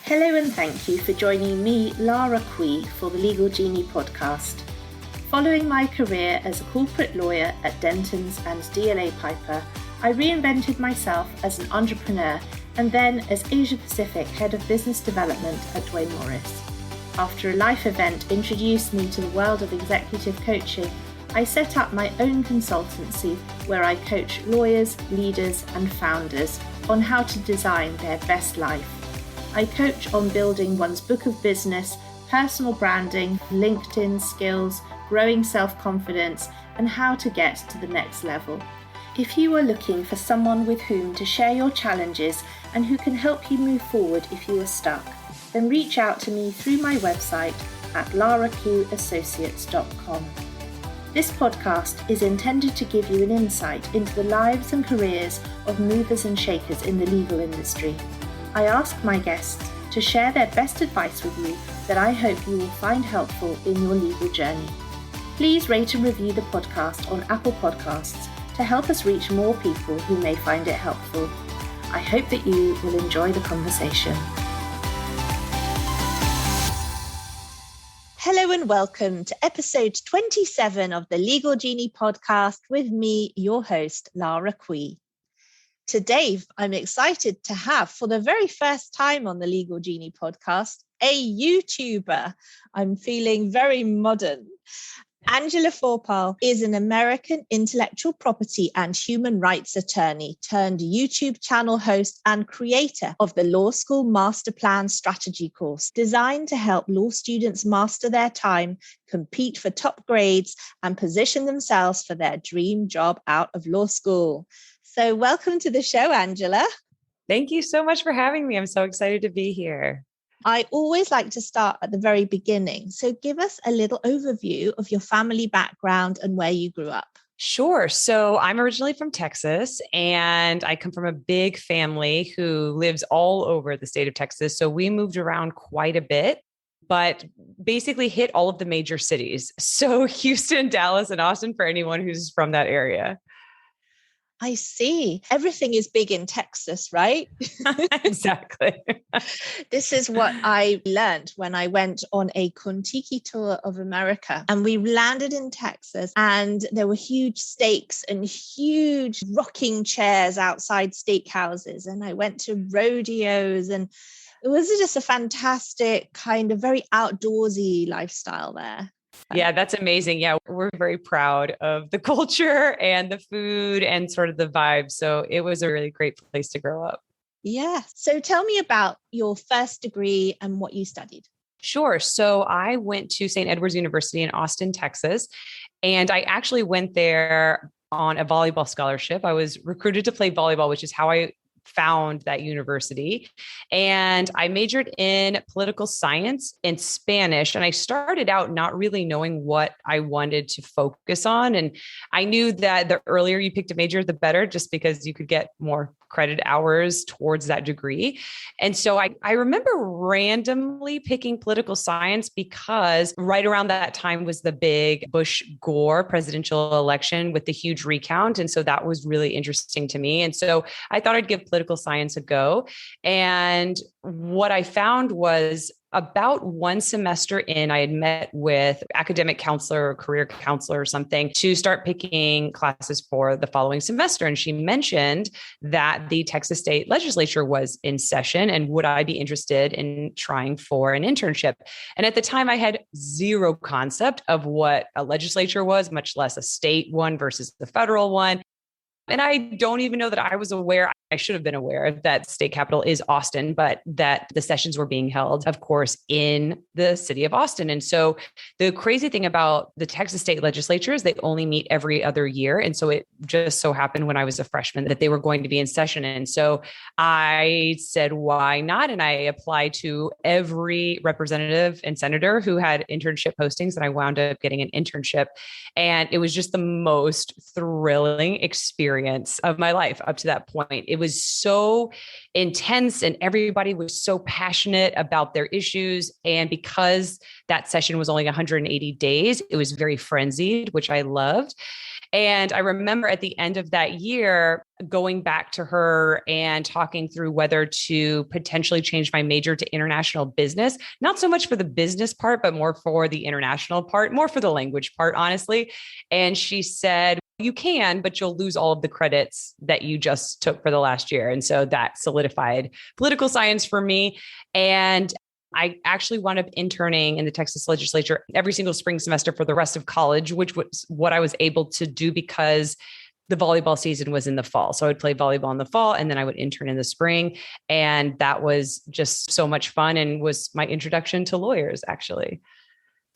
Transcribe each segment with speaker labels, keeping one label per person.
Speaker 1: Hello and thank you for joining me, Lara Quie, for the Legal Genie Podcast. Following my career as a corporate lawyer at Dentons and DLA Piper, I reinvented myself as an entrepreneur and then as Asia Pacific Head of Business Development at Duane Morris. After a life event introduced me to the world of executive coaching, I set up my own consultancy where I coach lawyers, leaders and founders on how to design their best life. I coach on building one's book of business, personal branding, LinkedIn skills, growing self-confidence, and how to get to the next level. If you are looking for someone with whom to share your challenges and who can help you move forward if you are stuck, then reach out to me through my website at laraquieassociates.com. This podcast is intended to give you an insight into the lives and careers of movers and shakers in the legal industry. I ask my guests to share their best advice with you that I hope you will find helpful in your legal journey. Please rate and review the podcast on Apple Podcasts to help us reach more people who may find it helpful. I hope that you will enjoy the conversation. Hello and welcome to episode 27 of the Legal Genie Podcast with me, your host, Lara Quie. Today, I'm excited to have, for the very first time on the Legal Genie podcast, a YouTuber. I'm feeling very modern. Angela Vorpahl is an American intellectual property and human rights attorney turned YouTube channel host and creator of the Law School Master Plan Strategy course, designed to help law students master their time, compete for top grades, and position themselves for their dream job out of law school. So welcome to the show, Angela.
Speaker 2: Thank you so much for having me. I'm so excited to be here.
Speaker 1: I always like to start at the very beginning. So give us a little overview of your family background and where you grew up.
Speaker 2: Sure. So I'm originally from Texas and I come from a big family who lives all over the state of Texas. So we moved around quite a bit, but basically hit all of the major cities. So Houston, Dallas, and Austin for anyone who's from that area.
Speaker 1: I see. Everything is big in Texas, right?
Speaker 2: Exactly.
Speaker 1: This is what I learned when I went on a Kontiki tour of America. And we landed in Texas and there were huge steaks and huge rocking chairs outside steakhouses. And I went to rodeos and it was just a fantastic kind of very outdoorsy lifestyle there.
Speaker 2: Yeah, that's amazing. Yeah, we're very proud of the culture and the food and sort of the vibe. So it was a really great place to grow up.
Speaker 1: Yeah. So tell me about your first degree and what you studied.
Speaker 2: Sure. So I went to St. Edward's University in Austin, Texas, and I actually went there on a volleyball scholarship. I was recruited to play volleyball, which is how I found that university. And I majored in political science and Spanish. And I started out not really knowing what I wanted to focus on. And I knew that the earlier you picked a major, the better, just because you could get more credit hours towards that degree. And so I remember randomly picking political science because right around that time was the big Bush-Gore presidential election with the huge recount. And so that was really interesting to me. And so I thought I'd give political science a go. And what I found was about one semester in, I had met with academic counselor or career counselor or something to start picking classes for the following semester. And she mentioned that the Texas State Legislature was in session and would I be interested in trying for an internship? And at the time I had zero concept of what a legislature was, much less a state one versus the federal one. And I don't even know that I was aware. I should have been aware that state capital is Austin, but that the sessions were being held, of course, in the city of Austin. And so the crazy thing about the Texas state legislature is they only meet every other year. And so it just so happened when I was a freshman that they were going to be in session. And so I said, why not? And I applied to every representative and senator who had internship postings, and I wound up getting an internship. And it was just the most thrilling experience of my life up to that point. It it was so intense and everybody was so passionate about their issues. And because that session was only 180 days, it was very frenzied, which I loved. And I remember at the end of that year, going back to her and talking through whether to potentially change my major to international business, not so much for the business part, but more for the international part, more for the language part, honestly. And she said, you can, but you'll lose all of the credits that you just took for the last year. And so that solidified political science for me. And I actually wound up interning in the Texas legislature every single spring semester for the rest of college, which was what I was able to do because the volleyball season was in the fall. So I would play volleyball in the fall and then I would intern in the spring. And that was just so much fun and was my introduction to lawyers, actually.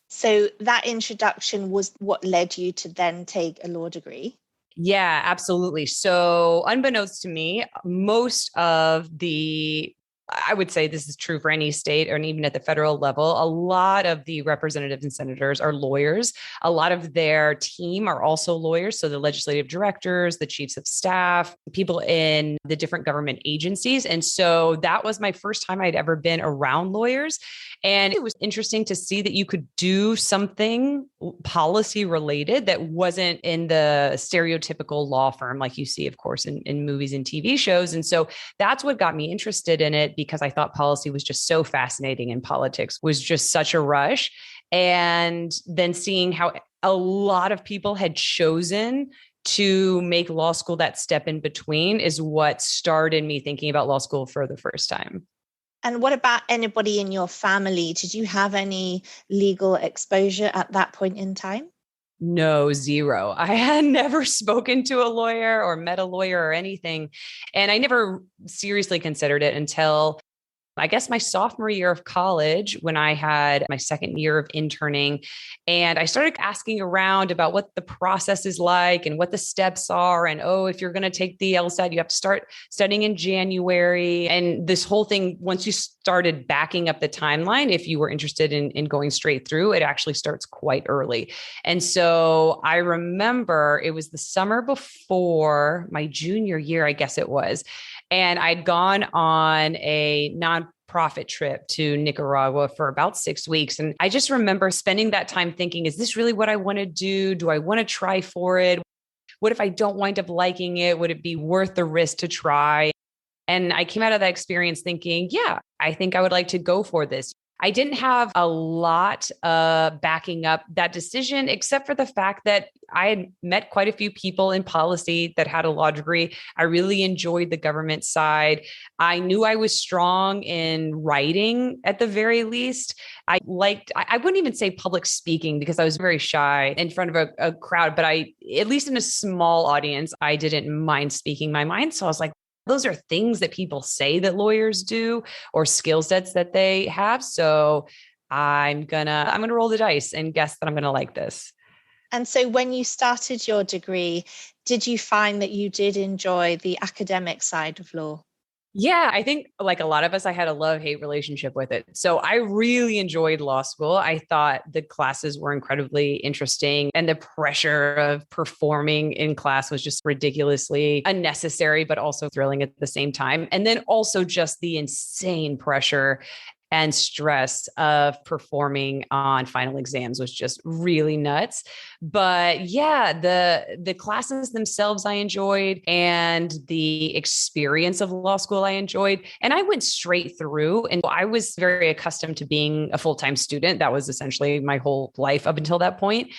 Speaker 1: So that introduction was what led you to then take a law degree?
Speaker 2: Yeah, absolutely. So unbeknownst to me, I would say this is true for any state or even at the federal level. A lot of the representatives and senators are lawyers. A lot of their team are also lawyers. So the legislative directors, the chiefs of staff, people in the different government agencies. And so that was my first time I'd ever been around lawyers. And it was interesting to see that you could do something policy related that wasn't in the stereotypical law firm like you see, of course, in movies and TV shows. And so that's what got me interested in it, because I thought policy was just so fascinating and politics was just such a rush. And then seeing how a lot of people had chosen to make law school that step in between is what started me thinking about law school for the first time.
Speaker 1: And what about anybody in your family? Did you have any legal exposure at that point in time?
Speaker 2: No, zero. I had never spoken to a lawyer or met a lawyer or anything. And I never seriously considered it until I guess my sophomore year of college, when I had my second year of interning. And I started asking around about what the process is like and what the steps are. And, oh, if you're going to take the LSAT, you have to start studying in January. And this whole thing, once you started backing up the timeline, if you were interested in going straight through, it actually starts quite early. And so I remember it was the summer before my junior year, I guess it was. And I'd gone on a nonprofit trip to Nicaragua for about 6 weeks. And I just remember spending that time thinking, is this really what I want to do? Do I want to try for it? What if I don't wind up liking it? Would it be worth the risk to try? And I came out of that experience thinking, yeah, I think I would like to go for this. I didn't have a lot backing up that decision, except for the fact that I had met quite a few people in policy that had a law degree. I really enjoyed the government side. I knew I was strong in writing at the very least. I wouldn't even say public speaking because I was very shy in front of a crowd, but at least in a small audience, I didn't mind speaking my mind. So I was like, those are things that people say that lawyers do or skill sets that they have. So I'm gonna roll the dice and guess that I'm gonna like this.
Speaker 1: And so when you started your degree, did you find that you did enjoy the academic side of law?
Speaker 2: Yeah, I think like a lot of us, I had a love-hate relationship with it. So I really enjoyed law school. I thought the classes were incredibly interesting and the pressure of performing in class was just ridiculously unnecessary, but also thrilling at the same time. And then also just the insane pressure and stress of performing on final exams was just really nuts. But yeah, the classes themselves I enjoyed, and the experience of law school I enjoyed. And I went straight through, and I was very accustomed to being a full-time student. That was essentially my whole life up until that point.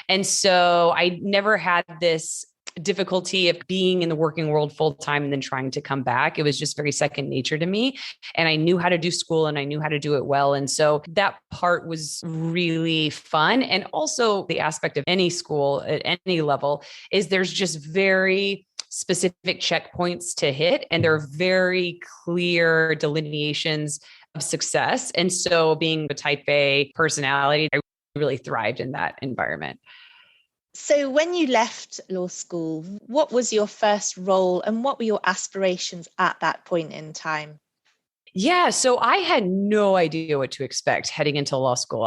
Speaker 2: And so I never had this difficulty of being in the working world full time and then trying to come back. It was just very second nature to me. And I knew how to do school and I knew how to do it well. And so that part was really fun. And also the aspect of any school at any level is there's just very specific checkpoints to hit. And there are very clear delineations of success. And so being a type A personality, I really thrived in that environment.
Speaker 1: So when you left law school, what was your first role and what were your aspirations at that point in time?
Speaker 2: Yeah. So I had no idea what to expect heading into law school.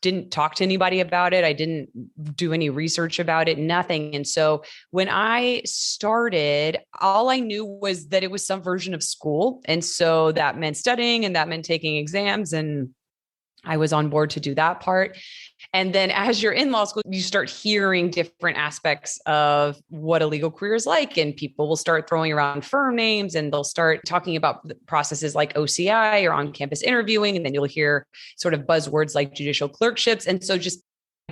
Speaker 2: Didn't talk to anybody about it. I didn't do any research about it, nothing. And so when I started, all I knew was that it was some version of school. And so that meant studying and that meant taking exams. And I was on board to do that part. And then as you're in law school, you start hearing different aspects of what a legal career is like. And people will start throwing around firm names and they'll start talking about processes like OCI or on-campus interviewing. And then you'll hear sort of buzzwords like judicial clerkships. And so just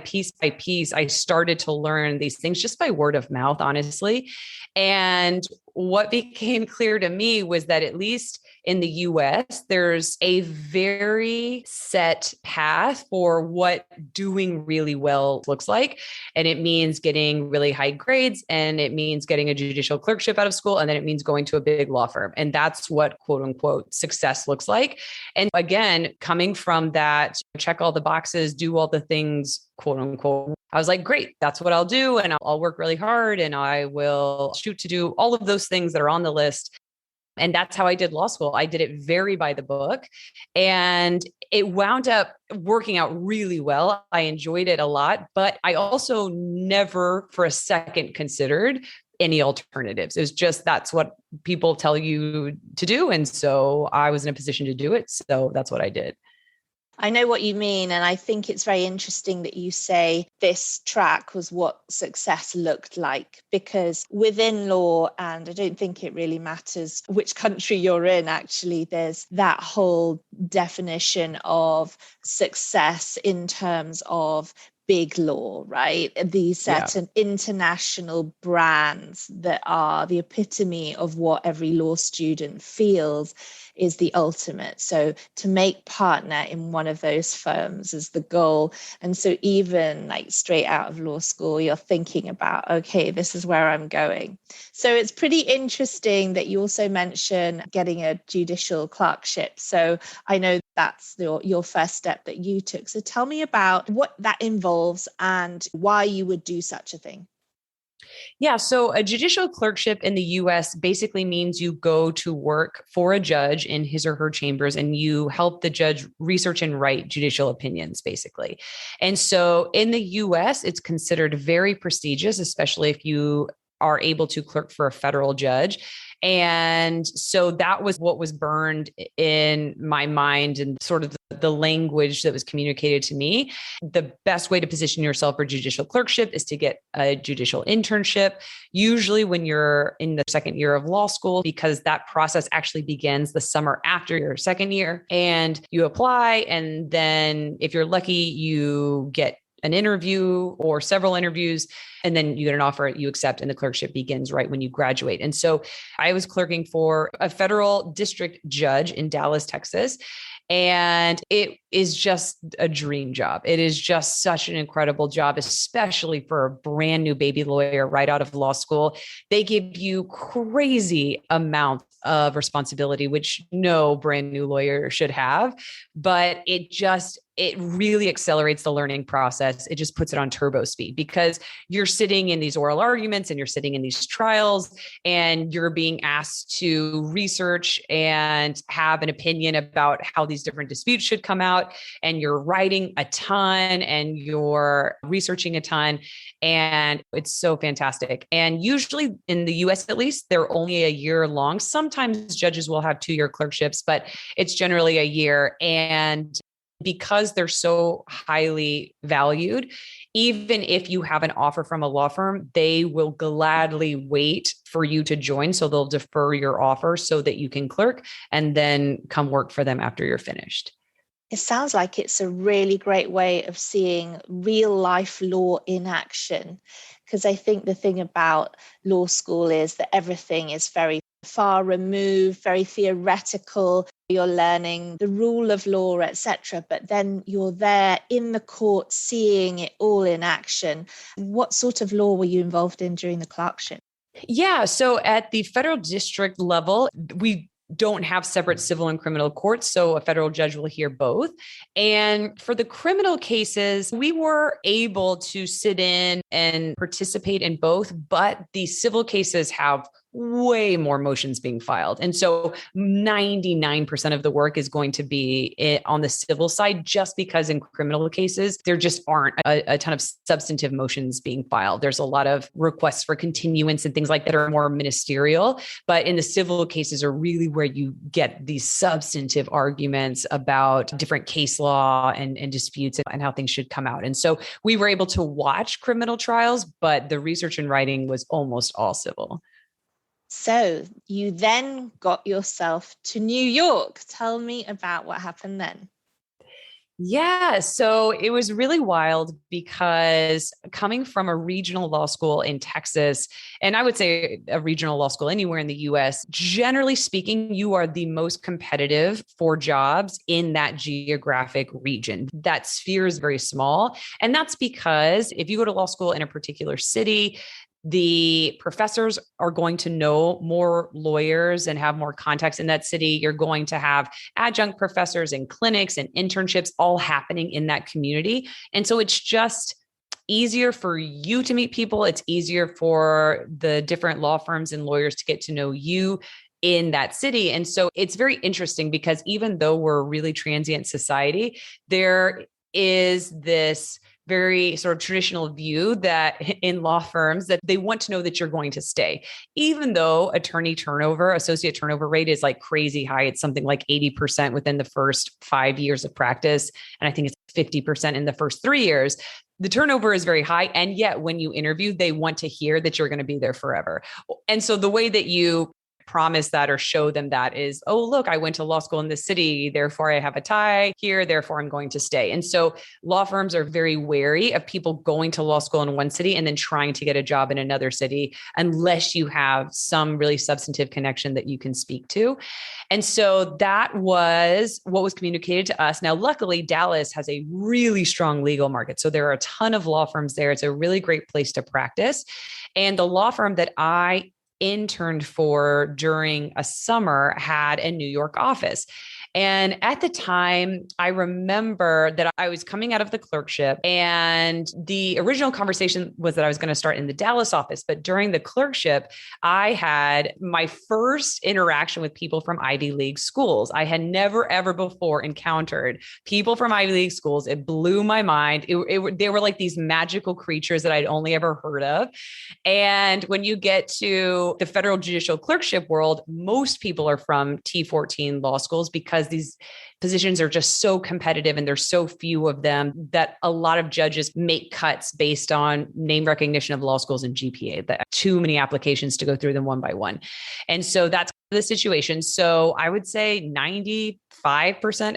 Speaker 2: piece by piece, I started to learn these things just by word of mouth, honestly. And what became clear to me was that at least in the US, there's a very set path for what doing really well looks like. And it means getting really high grades, and it means getting a judicial clerkship out of school, and then it means going to a big law firm. And that's what quote unquote success looks like. And again, coming from that, check all the boxes, do all the things, quote unquote, I was like, great, that's what I'll do. And I'll work really hard and I will shoot to do all of those things that are on the list. And that's how I did law school. I did it very by the book, and it wound up working out really well. I enjoyed it a lot, but I also never for a second considered any alternatives. It was just, that's what people tell you to do. And so I was in a position to do it. So that's what I did.
Speaker 1: I know what you mean. And I think it's very interesting that you say this track was what success looked like, because within law, and I don't think it really matters which country you're in, actually, there's that whole definition of success in terms of big law, right? These certain international brands that are the epitome of what every law student feels is the ultimate. So to make partner in one of those firms is the goal. And so even like straight out of law school, you're thinking about, okay, this is where I'm going. So it's pretty interesting that you also mention getting a judicial clerkship. So I know that's your first step that you took. So tell me about what that involves and why you would do such a thing.
Speaker 2: Yeah. So a judicial clerkship in the US basically means you go to work for a judge in his or her chambers and you help the judge research and write judicial opinions, basically. And so in the US, it's considered very prestigious, especially if you are able to clerk for a federal judge. And so that was what was burned in my mind and sort of the language that was communicated to me. The best way to position yourself for judicial clerkship is to get a judicial internship, usually when you're in the second year of law school, because that process actually begins the summer after your second year. And you apply, and then if you're lucky, you get an interview or several interviews, and then you get an offer, you accept, and the clerkship begins right when you graduate. And so I was clerking for a federal district judge in Dallas, Texas. And it is just a dream job. It is just such an incredible job, especially for a brand new baby lawyer right out of law school. They give you crazy amounts of responsibility, which no brand new lawyer should have, but it really accelerates the learning process. It just puts it on turbo speed because you're sitting in these oral arguments and you're sitting in these trials and you're being asked to research and have an opinion about how these different disputes should come out. And you're writing a ton and you're researching a ton. And it's so fantastic. And usually in the US, at least, they're only a year long. Sometimes judges will have 2-year clerkships, but it's generally a year. And because they're so highly valued, even if you have an offer from a law firm, they will gladly wait for you to join. So they'll defer your offer so that you can clerk and then come work for them after you're finished.
Speaker 1: It sounds like it's a really great way of seeing real life law in action. Because I think the thing about law school is that everything is very far removed, very theoretical. You're learning the rule of law, etc. But then you're there in the court, seeing it all in action. What sort of law were you involved in during the clerkship?
Speaker 2: Yeah. So at the federal district level, we don't have separate civil and criminal courts. So a federal judge will hear both. And for the criminal cases, we were able to sit in and participate in both, but the civil cases have way more motions being filed. And so 99% of the work is going to be on the civil side, just because in criminal cases, there just aren't a ton of substantive motions being filed. There's a lot of requests for continuance and things like that are more ministerial. But in the civil cases are really where you get these substantive arguments about different case law and disputes and how things should come out. And so we were able to watch criminal trials, but the research and writing was almost all civil.
Speaker 3: So you then got yourself to New York. Tell me about what happened then.
Speaker 2: Yeah. So it was really wild because coming from a regional law school in Texas, and I would say a regional law school anywhere in the US, generally speaking, you are the most competitive for jobs in that geographic region. That sphere is very small. And that's because if you go to law school in a particular city, the professors are going to know more lawyers and have more contacts in that city. You're going to have adjunct professors and clinics and internships all happening in that community. And so it's just easier for you to meet people. It's easier for the different law firms and lawyers to get to know you in that city. And so it's very interesting because even though we're a really transient society, there is this very sort of traditional view that in law firms that they want to know that you're going to stay, even though associate turnover rate is like crazy high. It's something like 80% within the first 5 years of practice. And I think it's 50% in the first 3 years. The turnover is very high. And yet when you interview, they want to hear that you're going to be there forever. And so the way that you promise that or show them that is, oh, look, I went to law school in this city, therefore I have a tie here, therefore I'm going to stay. And so law firms are very wary of people going to law school in one city and then trying to get a job in another city, unless you have some really substantive connection that you can speak to. And so that was what was communicated to us. Now, luckily, Dallas has a really strong legal market. So there are a ton of law firms there. It's a really great place to practice. And the law firm that I interned for during a summer had a New York office. And at the time, I remember that I was coming out of the clerkship, and the original conversation was that I was going to start in the Dallas office. But during the clerkship, I had my first interaction with people from Ivy League schools. I had never, ever before encountered people from Ivy League schools. It blew my mind. They were like these magical creatures that I'd only ever heard of. And when you get to the federal judicial clerkship world, most people are from T14 law schools because these positions are just so competitive and there's so few of them that a lot of judges make cuts based on name recognition of law schools and GPA, that too many applications to go through them one by one. And so that's the situation. So I would say 95%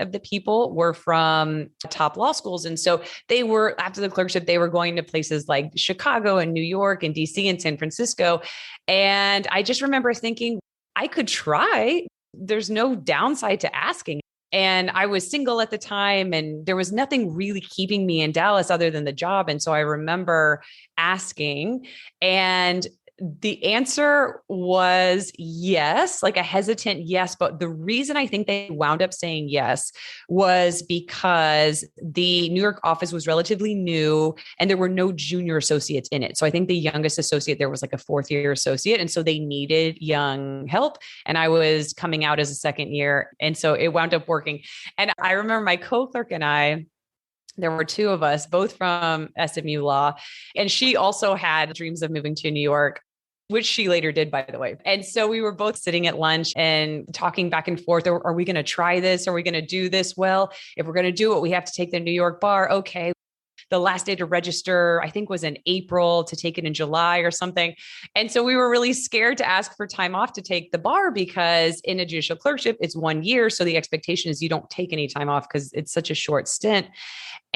Speaker 2: of the people were from top law schools. And so they were, after the clerkship, they were going to places like Chicago and New York and DC and San Francisco. And I just remember thinking, I could try. There's no downside to asking. And I was single at the time, and there was nothing really keeping me in Dallas other than the job. And so I remember asking, and the answer was yes, like a hesitant yes. But the reason I think they wound up saying yes was because the New York office was relatively new and there were no junior associates in it. So I think the youngest associate there was like a fourth year associate. And so they needed young help. And I was coming out as a second year. And so it wound up working. And I remember my co-clerk and I, there were two of us, both from SMU Law, and she also had dreams of moving to New York, which she later did, by the way. And so we were both sitting at lunch and talking back and forth. Are we going to try this? Are we going to do this? Well, if we're going to do it, we have to take the New York bar. Okay. The last day to register, I think, was in April, to take it in July or something. And so we were really scared to ask for time off to take the bar because in a judicial clerkship, it's 1 year. So the expectation is you don't take any time off because it's such a short stint.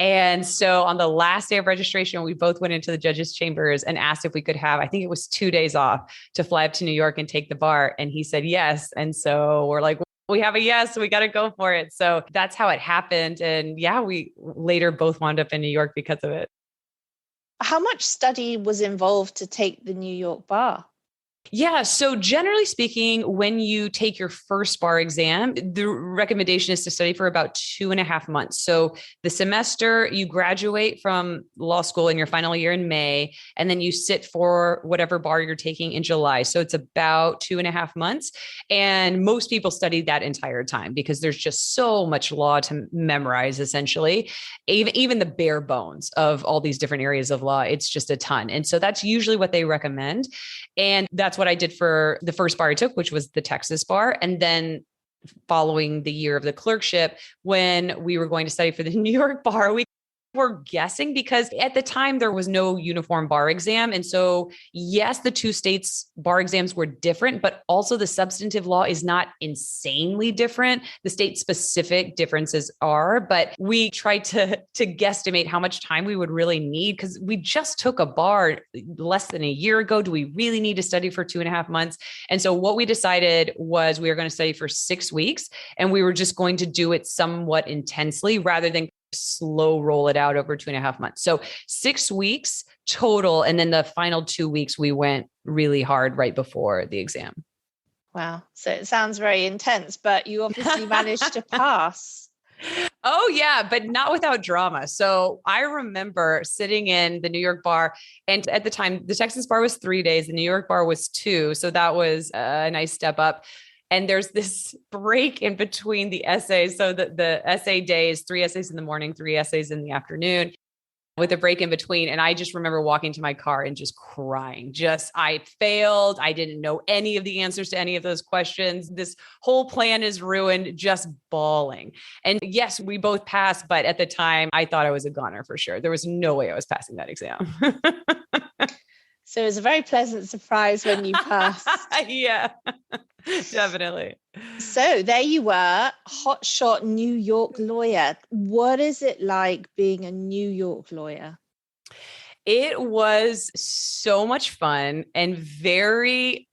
Speaker 2: And so on the last day of registration, we both went into the judge's chambers and asked if we could have, I think it was 2 days off to fly up to New York and take the bar. And he said yes. And so we're like, we have a yes, we got to go for it. So that's how it happened. And yeah, we later both wound up in New York because of it.
Speaker 3: How much study was involved to take the New York bar?
Speaker 2: Yeah. So generally speaking, when you take your first bar exam, the recommendation is to study for about 2.5 months. So the semester, you graduate from law school in your final year in May, and then you sit for whatever bar you're taking in July. So it's about 2.5 months. And most people study that entire time because there's just so much law to memorize, essentially. Even the bare bones of all these different areas of law, it's just a ton. And so that's usually what they recommend. And that's what I did for the first bar I took, which was the Texas bar. And then following the year of the clerkship, when we were going to study for the New York bar, we were guessing because at the time there was no uniform bar exam. And so, yes, the two states bar exams were different, but also the substantive law is not insanely different. The state specific differences are, but we tried to guesstimate how much time we would really need because we just took a bar less than a year ago. Do we really need to study for 2.5 months? And so what we decided was we were going to study for 6 weeks and we were just going to do it somewhat intensely rather than slow roll it out over 2.5 months. So 6 weeks total. And then the final 2 weeks, we went really hard right before the exam.
Speaker 3: Wow. So it sounds very intense, but you obviously managed to pass.
Speaker 2: Oh yeah, but not without drama. So I remember sitting in the New York bar, and at the time, the Texas bar was 3 days. The New York bar was 2. So that was a nice step up. And there's this break in between the essays. So the essay day is 3 essays in the morning, 3 essays in the afternoon with a break in between. And I just remember walking to my car and just crying. I failed. I didn't know any of the answers to any of those questions. This whole plan is ruined, just bawling. And yes, we both passed. But at the time, I thought I was a goner for sure. There was no way I was passing that exam.
Speaker 3: So it was a very pleasant surprise when you passed.
Speaker 2: Yeah, definitely.
Speaker 3: So there you were, hotshot New York lawyer. What is it like being a New York lawyer?
Speaker 2: It was so much fun and very,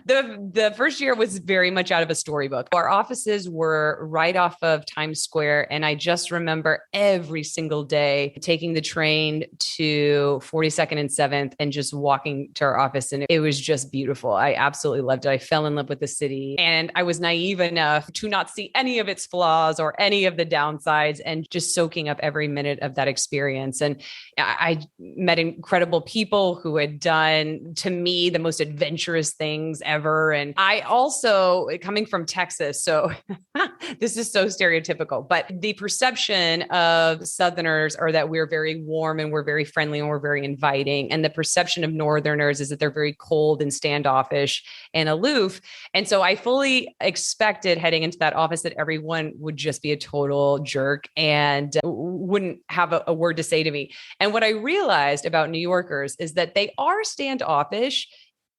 Speaker 2: the first year was very much out of a storybook. Our offices were right off of Times Square. And I just remember every single day taking the train to 42nd and 7th and just walking to our office. And it was just beautiful. I absolutely loved it. I fell in love with the city and I was naive enough to not see any of its flaws or any of the downsides and just soaking up every minute of that experience. And I met incredible people who had done, to me, the most adventurous things ever. And I also, coming from Texas, so this is so stereotypical, but the perception of Southerners are that we're very warm and we're very friendly and we're very inviting. And the perception of Northerners is that they're very cold and standoffish and aloof. And so I fully expected heading into that office that everyone would just be a total jerk and wouldn't have a word to say to me. And what I realized about New Yorkers is that they are standoffish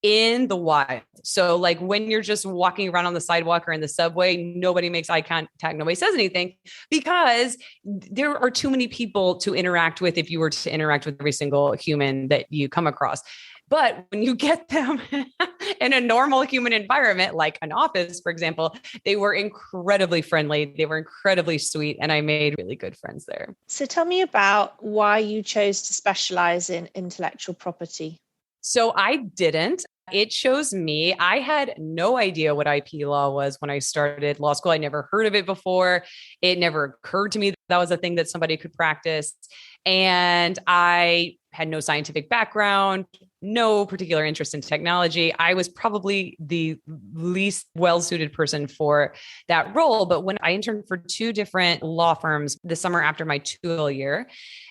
Speaker 2: in the wild. So like when you're just walking around on the sidewalk or in the subway, nobody makes eye contact, nobody says anything because there are too many people to interact with if you were to interact with every single human that you come across. But when you get them in a normal human environment, like an office, for example, they were incredibly friendly. They were incredibly sweet. And I made really good friends there.
Speaker 3: So tell me about why you chose to specialize in intellectual property.
Speaker 2: So I didn't. It chose me. I had no idea what IP law was when I started law school. I never heard of it before. It never occurred to me that was a thing that somebody could practice. And I had no scientific background, no particular interest in technology. I was probably the least well-suited person for that role. But when I interned for 2 different law firms the summer after my 2 year,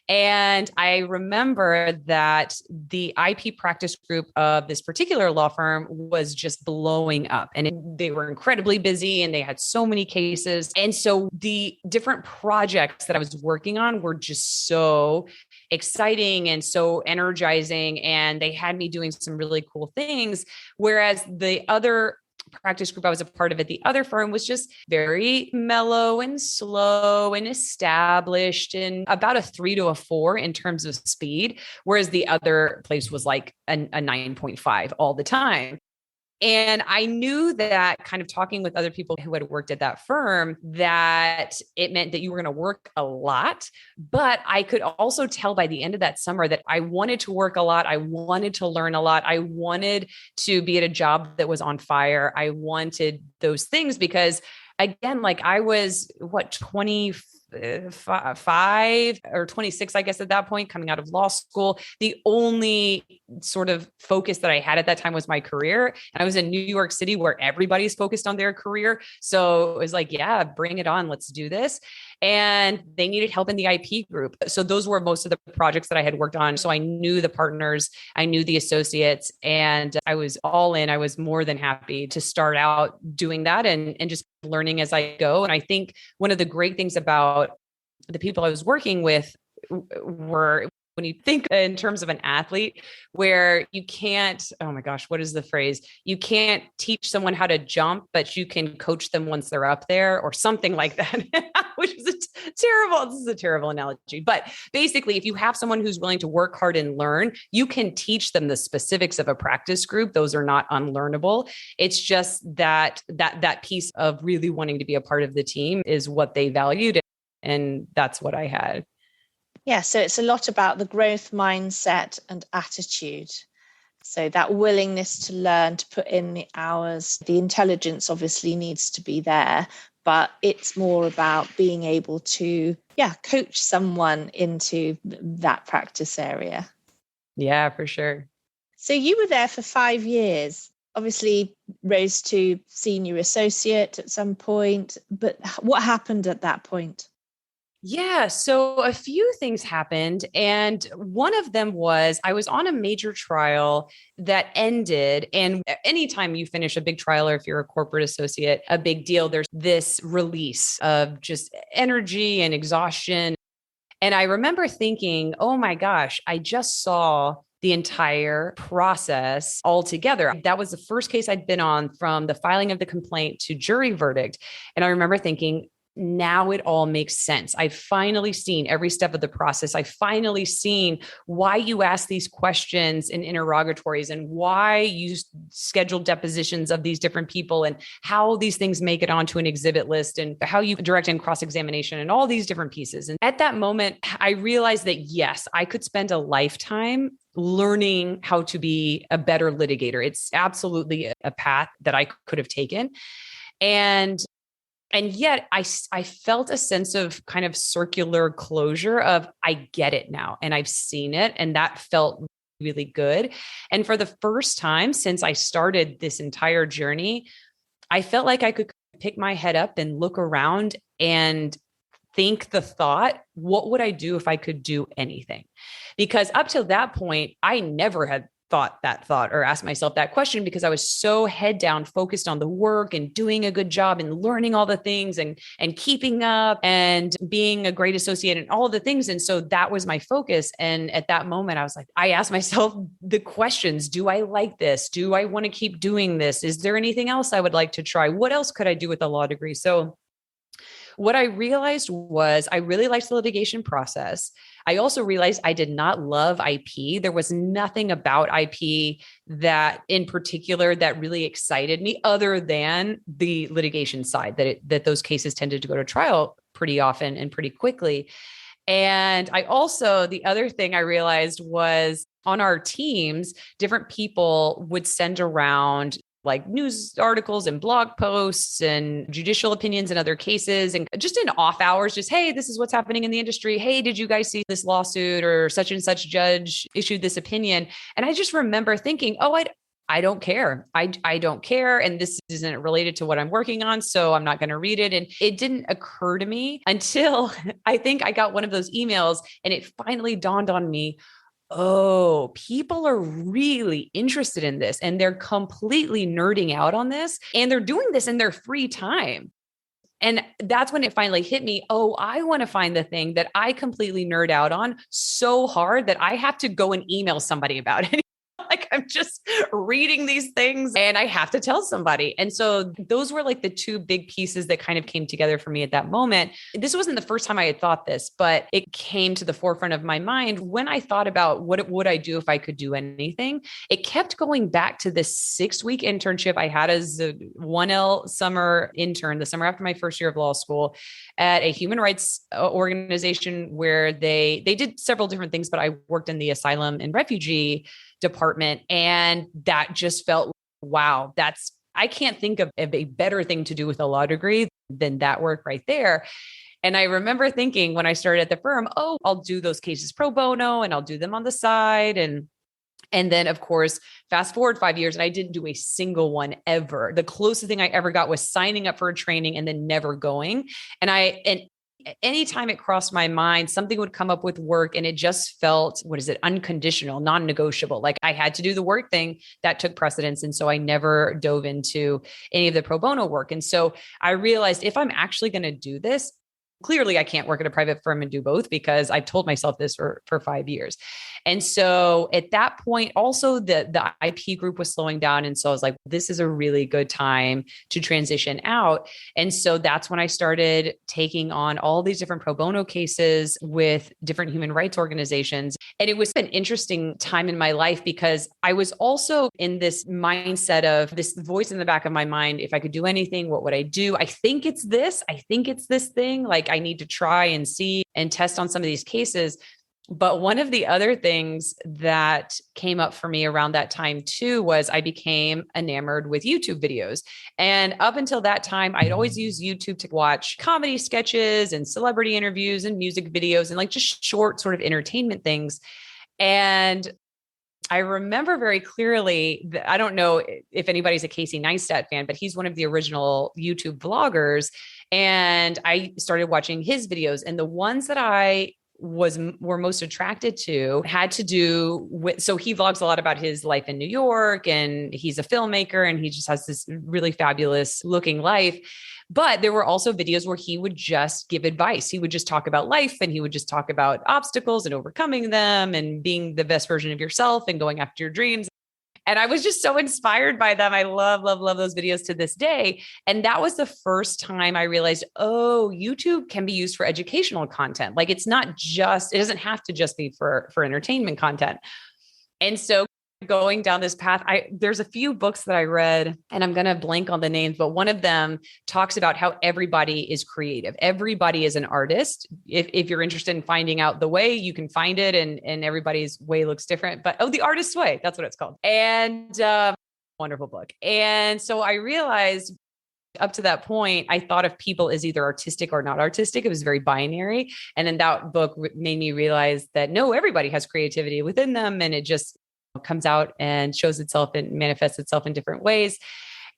Speaker 2: and I remember that the IP practice group of this particular law firm was just blowing up and they were incredibly busy and they had so many cases. And so the different projects that I was working on were just so exciting and so energizing. And they had me doing some really cool things. Whereas the other practice group I was a part of at the other firm was just very mellow and slow and established and about a 3 to a 4 in terms of speed. Whereas the other place was like a 9.5 all the time. And I knew that kind of talking with other people who had worked at that firm, that it meant that you were going to work a lot. But I could also tell by the end of that summer that I wanted to work a lot. I wanted to learn a lot. I wanted to be at a job that was on fire. I wanted those things because, again, like I was 25 or 26, I guess, at that point, coming out of law school. The only sort of focus that I had at that time was my career. And I was in New York City where everybody's focused on their career. So it was like, yeah, bring it on. Let's do this. And they needed help in the IP group. So those were most of the projects that I had worked on. So I knew the partners, I knew the associates, and I was all in. I was more than happy to start out doing that and just learning as I go. And I think one of the great things about the people I was working with were, when you think in terms of an athlete, where you can't, oh my gosh, what is the phrase? You can't teach someone how to jump, but you can coach them once they're up there, or something like that, which is this is a terrible analogy. But basically, if you have someone who's willing to work hard and learn, you can teach them the specifics of a practice group. Those are not unlearnable. It's just that piece of really wanting to be a part of the team is what they valued. And that's what I had.
Speaker 3: Yeah, so it's a lot about the growth mindset and attitude. So that willingness to learn, to put in the hours, the intelligence obviously needs to be there, but it's more about being able to, coach someone into that practice area.
Speaker 2: Yeah, for sure.
Speaker 3: So you were there for 5 years, obviously rose to senior associate at some point, but what happened at that point?
Speaker 2: Yeah. So a few things happened. And one of them was I was on a major trial that ended. And anytime you finish a big trial, or if you're a corporate associate, a big deal, there's this release of just energy and exhaustion. And I remember thinking, oh my gosh, I just saw the entire process all together. That was the first case I'd been on, from the filing of the complaint to jury verdict. And I remember thinking, now it all makes sense. I've finally seen every step of the process. I've finally seen why you ask these questions in interrogatories, and why you schedule depositions of these different people, and how these things make it onto an exhibit list, and how you direct and cross-examination, and all these different pieces. And at that moment, I realized that, yes, I could spend a lifetime learning how to be a better litigator. It's absolutely a path that I could have taken. And yet I felt a sense of kind of circular closure of, I get it now and I've seen it. And that felt really good. And for the first time since I started this entire journey, I felt like I could pick my head up and look around and think the thought, what would I do if I could do anything? Because up till that point, I never had thought that thought or asked myself that question, because I was so head down, focused on the work and doing a good job and learning all the things and keeping up and being a great associate and all of the things. And so that was my focus. And at that moment, I was like, I asked myself the questions. Do I like this? Do I want to keep doing this? Is there anything else I would like to try? What else could I do with a law degree? So what I realized was I really liked the litigation process. I also realized I did not love IP. There was nothing about IP that in particular that really excited me, other than the litigation side, that those cases tended to go to trial pretty often and pretty quickly. And I also, the other thing I realized was on our teams, different people would send around like news articles and blog posts and judicial opinions in other cases. And just in off hours, just, hey, this is what's happening in the industry. Hey, did you guys see this lawsuit, or such and such judge issued this opinion? And I just remember thinking, oh, I don't care. I don't care. And this isn't related to what I'm working on, so I'm not going to read it. And it didn't occur to me until I think I got one of those emails, and it finally dawned on me, oh, people are really interested in this, and they're completely nerding out on this, and they're doing this in their free time. And that's when it finally hit me. Oh, I want to find the thing that I completely nerd out on so hard that I have to go and email somebody about it. like I'm just reading these things and I have to tell somebody. And so those were like the two big pieces that kind of came together for me at that moment. This wasn't the first time I had thought this, but it came to the forefront of my mind when I thought about what would I do if I could do anything. It kept going back to this 6-week internship I had as a 1L summer intern, the summer after my first year of law school at a human rights organization where they did several different things, but I worked in the asylum and refugee department. And that just felt, wow, I can't think of a better thing to do with a law degree than that work right there. And I remember thinking when I started at the firm, oh, I'll do those cases pro bono and I'll do them on the side. And then, of course, fast forward 5 years, and I didn't do a single one ever. The closest thing I ever got was signing up for a training and then never going. And anytime it crossed my mind, something would come up with work and it just felt, unconditional, non-negotiable. Like I had to do the work thing that took precedence. And so I never dove into any of the pro bono work. And so I realized if I'm actually going to do this, clearly I can't work at a private firm and do both because I've told myself this for 5 years. And so at that point, also the IP group was slowing down. And so I was like, this is a really good time to transition out. And so that's when I started taking on all these different pro bono cases with different human rights organizations. And it was an interesting time in my life because I was also in this mindset of this voice in the back of my mind. If I could do anything, what would I do? I think it's this thing. Like I need to try and see and test on some of these cases. But one of the other things that came up for me around that time too, was I became enamored with YouTube videos. And up until that time, I'd always used YouTube to watch comedy sketches and celebrity interviews and music videos and like just short sort of entertainment things. And I remember very clearly that I don't know if anybody's a Casey Neistat fan, but he's one of the original YouTube vloggers. And I started watching his videos, and the ones that I were most attracted to had to do with, so he vlogs a lot about his life in New York, and he's a filmmaker, and he just has this really fabulous looking life. But there were also videos where he would just give advice. He would just talk about life, and he would just talk about obstacles and overcoming them and being the best version of yourself and going after your dreams. And I was just so inspired by them. I love those videos to this day. And that was the first time I realized, oh, YouTube can be used for educational content. Like it doesn't have to just be for entertainment content. And so going down this path, there's a few books that I read, and I'm going to blank on the names, but one of them talks about how everybody is creative. Everybody is an artist. If you're interested in finding out the way, you can find it, and everybody's way looks different. But The Artist's Way, that's what it's called. And wonderful book. And so I realized up to that point, I thought of people as either artistic or not artistic. It was very binary. And then that book made me realize that no, everybody has creativity within them, and it just comes out and shows itself and manifests itself in different ways.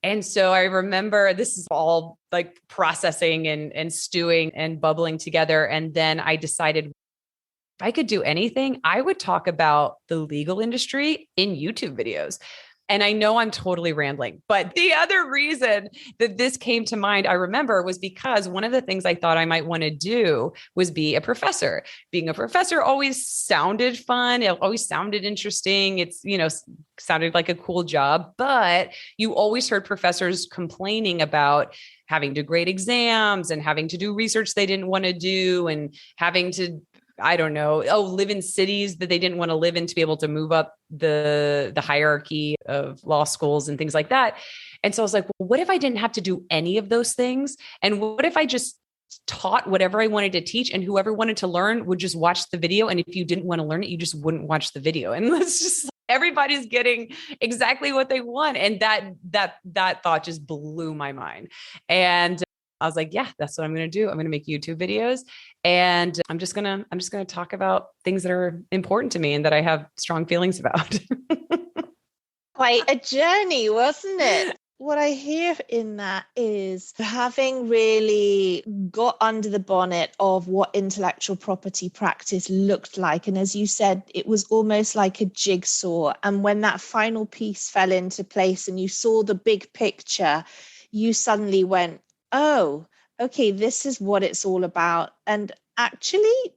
Speaker 2: And so I remember this is all like processing and stewing and bubbling together. And then I decided if I could do anything, I would talk about the legal industry in YouTube videos. And I know I'm totally rambling, but the other reason that this came to mind, I remember, was because one of the things I thought I might want to do was be a professor. Being a professor always sounded fun. It always sounded interesting. It's, sounded like a cool job, but you always heard professors complaining about having to grade exams and having to do research they didn't want to do and having to live in cities that they didn't want to live in to be able to move up the hierarchy of law schools and things like that. And so I was like, well, what if I didn't have to do any of those things? And what if I just taught whatever I wanted to teach, and whoever wanted to learn would just watch the video? And if you didn't want to learn it, you just wouldn't watch the video. And it's just everybody's getting exactly what they want. And that thought just blew my mind. And I was like, yeah, that's what I'm going to do. I'm going to make YouTube videos, and I'm just going to talk about things that are important to me and that I have strong feelings about.
Speaker 3: Quite a journey, wasn't it? What I hear in that is having really got under the bonnet of what intellectual property practice looked like. And as you said, it was almost like a jigsaw. And when that final piece fell into place and you saw the big picture, you suddenly went, oh, okay, this is what it's all about. And actually,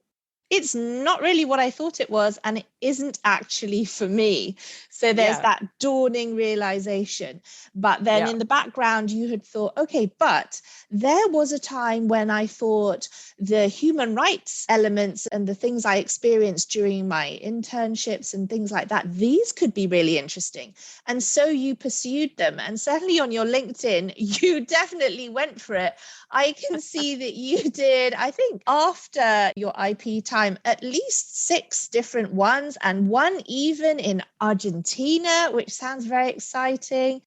Speaker 3: it's not really what I thought it was, and it isn't actually for me. So there's that dawning realization. But then in the background, you had thought, okay, but there was a time when I thought the human rights elements and the things I experienced during my internships and things like that, these could be really interesting. And so you pursued them. And certainly on your LinkedIn, you definitely went for it. I can see that you did, I think, after your IP time, at least 6 different ones, and one even in Argentina, which sounds very exciting.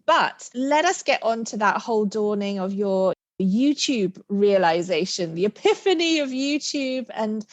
Speaker 3: But let us get on to that whole dawning of your YouTube realization, the epiphany of YouTube. And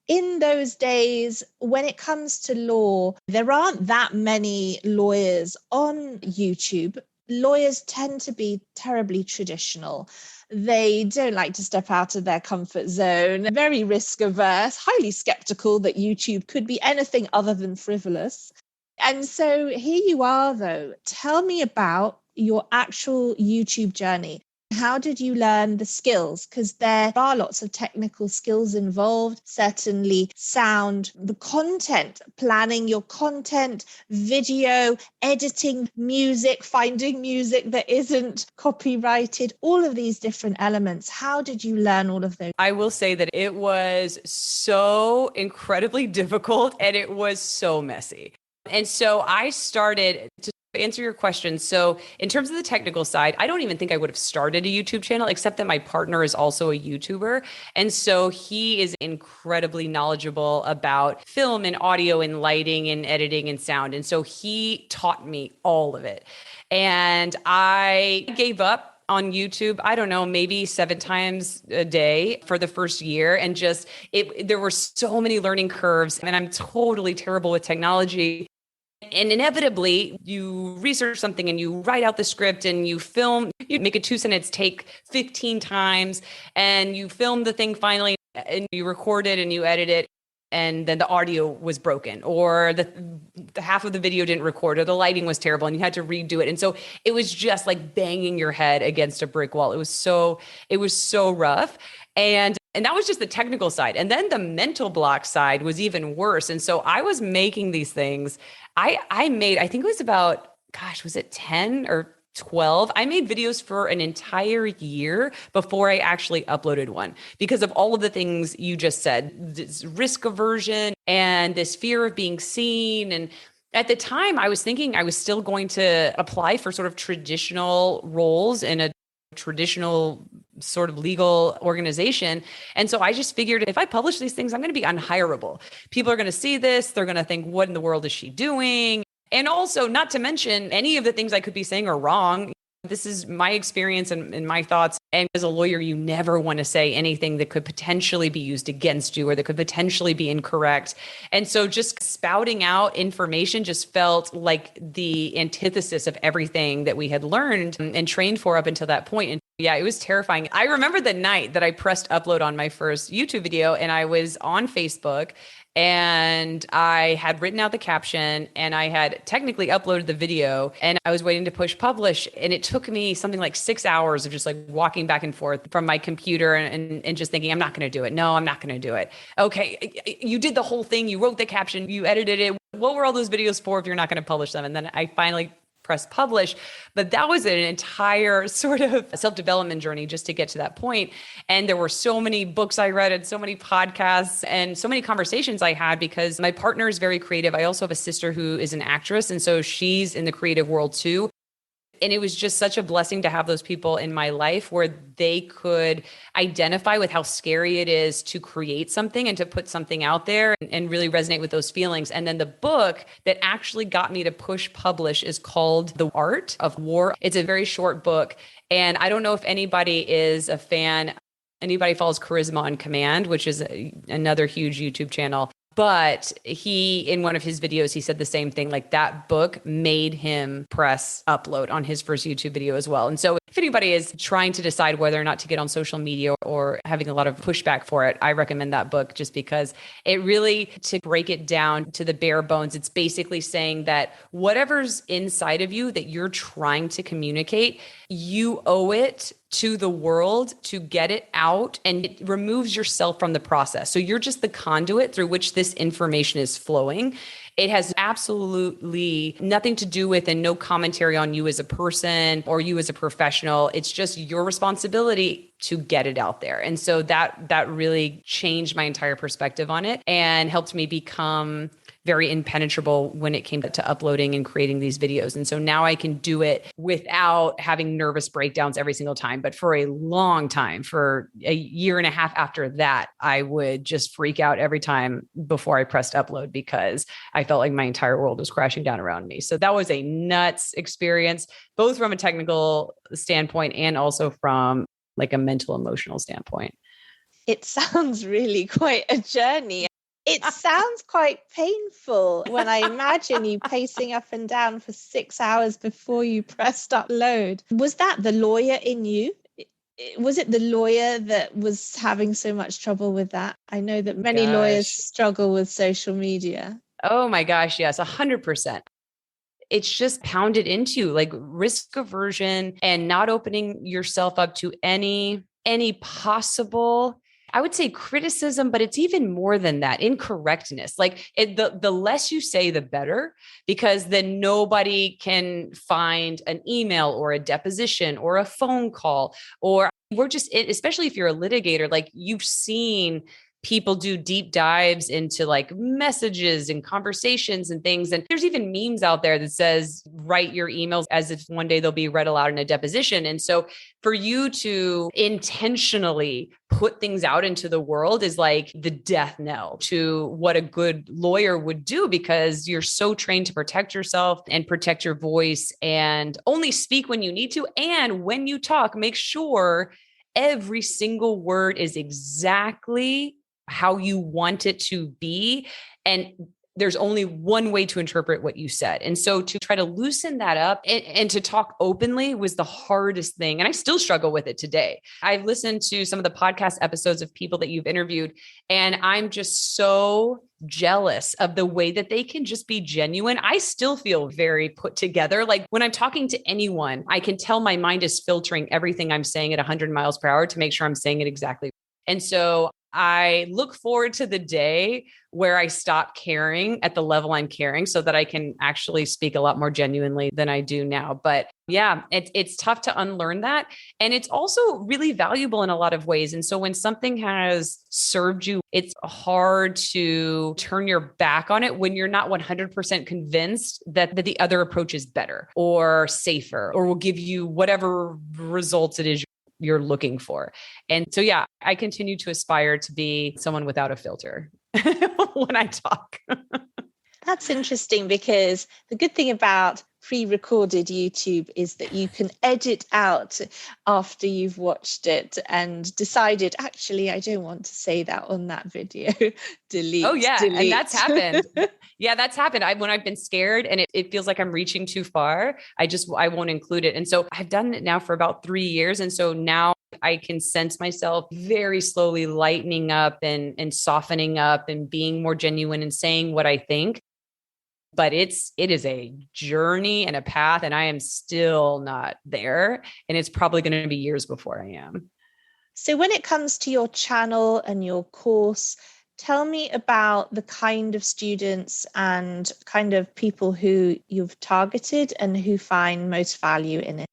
Speaker 3: in those days, when it comes to law, there aren't that many lawyers on YouTube. Lawyers tend to be terribly traditional. They don't like to step out of their comfort zone, very risk averse, highly skeptical that YouTube could be anything other than frivolous. And so here you are, though. Tell me about your actual YouTube journey. How did you learn the skills? Because there are lots of technical skills involved, certainly sound, the content, planning your content, video, editing music, finding music that isn't copyrighted, all of these different elements. How did you learn all of those?
Speaker 2: I will say that it was so incredibly difficult and it was so messy. And so I started to answer your question. So in terms of the technical side, I don't even think I would have started a YouTube channel, except that my partner is also a YouTuber. And so he is incredibly knowledgeable about film and audio and lighting and editing and sound. And so he taught me all of it. And I gave up on YouTube, I don't know, maybe 7 times a day for the first year. And just there were so many learning curves, and I'm totally terrible with technology. And inevitably, you research something and you write out the script and you film, you make a 2-sentence take 15 times and you film the thing finally and you record it and you edit it. And then the audio was broken, or the half of the video didn't record, or the lighting was terrible and you had to redo it. And so it was just like banging your head against a brick wall. It was so rough. And that was just the technical side. And then the mental block side was even worse. And so I was making these things. I made, I think it was about, was it 10 or 12? I made videos for an entire year before I actually uploaded one because of all of the things you just said, this risk aversion and this fear of being seen. And at the time I was thinking I was still going to apply for sort of traditional roles in a traditional sort of legal organization. And so I just figured if I publish these things, I'm going to be unhireable. People are going to see this. They're going to think, what in the world is she doing? And also, not to mention, any of the things I could be saying are wrong. This is my experience and my thoughts. And as a lawyer, you never want to say anything that could potentially be used against you or that could potentially be incorrect. And so just spouting out information just felt like the antithesis of everything that we had learned and trained for up until that point. And yeah, it was terrifying. I remember the night that I pressed upload on my first YouTube video and I was on Facebook and I had written out the caption and I had technically uploaded the video and I was waiting to push publish. And it took me something like 6 hours of just like walking back and forth from my computer and just thinking, I'm not going to do it. No, I'm not going to do it. Okay, you did the whole thing. You wrote the caption, you edited it. What were all those videos for if you're not going to publish them? And then I finally press publish. But that was an entire sort of self-development journey just to get to that point. And there were so many books I read and so many podcasts and so many conversations I had because my partner is very creative. I also have a sister who is an actress. And so she's in the creative world too. And it was just such a blessing to have those people in my life where they could identify with how scary it is to create something and to put something out there and really resonate with those feelings. And then the book that actually got me to push publish is called The Art of War. It's a very short book. And I don't know if anybody is a fan, anybody follows Charisma on Command, which is another huge YouTube channel. But he, in one of his videos, he said the same thing, like that book made him press upload on his first YouTube video as well. And so if anybody is trying to decide whether or not to get on social media or having a lot of pushback for it, I recommend that book just because it really, to break it down to the bare bones, it's basically saying that whatever's inside of you that you're trying to communicate, you owe it to the world to get it out, and it removes yourself from the process. So you're just the conduit through which this information is flowing. It has absolutely nothing to do with and no commentary on you as a person or you as a professional. It's just your responsibility to get it out there. And so that really changed my entire perspective on it and helped me become very impenetrable when it came to uploading and creating these videos. And so now I can do it without having nervous breakdowns every single time. But for a long time, for a year and a half after that, I would just freak out every time before I pressed upload because I felt like my entire world was crashing down around me. So that was a nuts experience, both from a technical standpoint and also from like a mental, emotional standpoint.
Speaker 3: It sounds really quite a journey. It sounds quite painful when I imagine you pacing up and down for 6 hours before you pressed upload. Was that the lawyer in you? Was it the lawyer that was having so much trouble with that? I know that many lawyers struggle with social media.
Speaker 2: Oh my gosh, yes, 100%. It's just pounded into like risk aversion and not opening yourself up to any possible, I would say, criticism, but it's even more than that, incorrectness. Like the less you say, the better, because then nobody can find an email or a deposition or a phone call, or we're just, especially if you're a litigator, like you've seen people do deep dives into like messages and conversations and things. And there's even memes out there that says, write your emails as if one day they'll be read aloud in a deposition. And so for you to intentionally put things out into the world is like the death knell to what a good lawyer would do, because you're so trained to protect yourself and protect your voice and only speak when you need to. And when you talk, make sure every single word is exactly how you want it to be. And there's only one way to interpret what you said. And so to try to loosen that up and to talk openly was the hardest thing. And I still struggle with it today. I've listened to some of the podcast episodes of people that you've interviewed, and I'm just so jealous of the way that they can just be genuine. I still feel very put together. Like when I'm talking to anyone, I can tell my mind is filtering everything I'm saying at 100 miles per hour to make sure I'm saying it exactly. And so I look forward to the day where I stop caring at the level I'm caring so that I can actually speak a lot more genuinely than I do now. But yeah, it's tough to unlearn that. And it's also really valuable in a lot of ways. And so when something has served you, it's hard to turn your back on it when you're not 100% convinced that the other approach is better or safer or will give you whatever results it is you're looking for. And so, yeah, I continue to aspire to be someone without a filter when I talk.
Speaker 3: That's interesting, because the good thing about pre-recorded YouTube is that you can edit out after you've watched it and decided, actually, I don't want to say that on that video. Delete.
Speaker 2: Oh yeah.
Speaker 3: Delete.
Speaker 2: And that's happened. Yeah, that's happened. When I've been scared and it feels like I'm reaching too far, I won't include it. And so I've done it now for about 3 years. And so now I can sense myself very slowly lightening up and softening up and being more genuine and saying what I think. But it is a journey and a path, and I am still not there. And it's probably going to be years before I am.
Speaker 3: So when it comes to your channel and your course, tell me about the kind of students and kind of people who you've targeted and who find most value in it.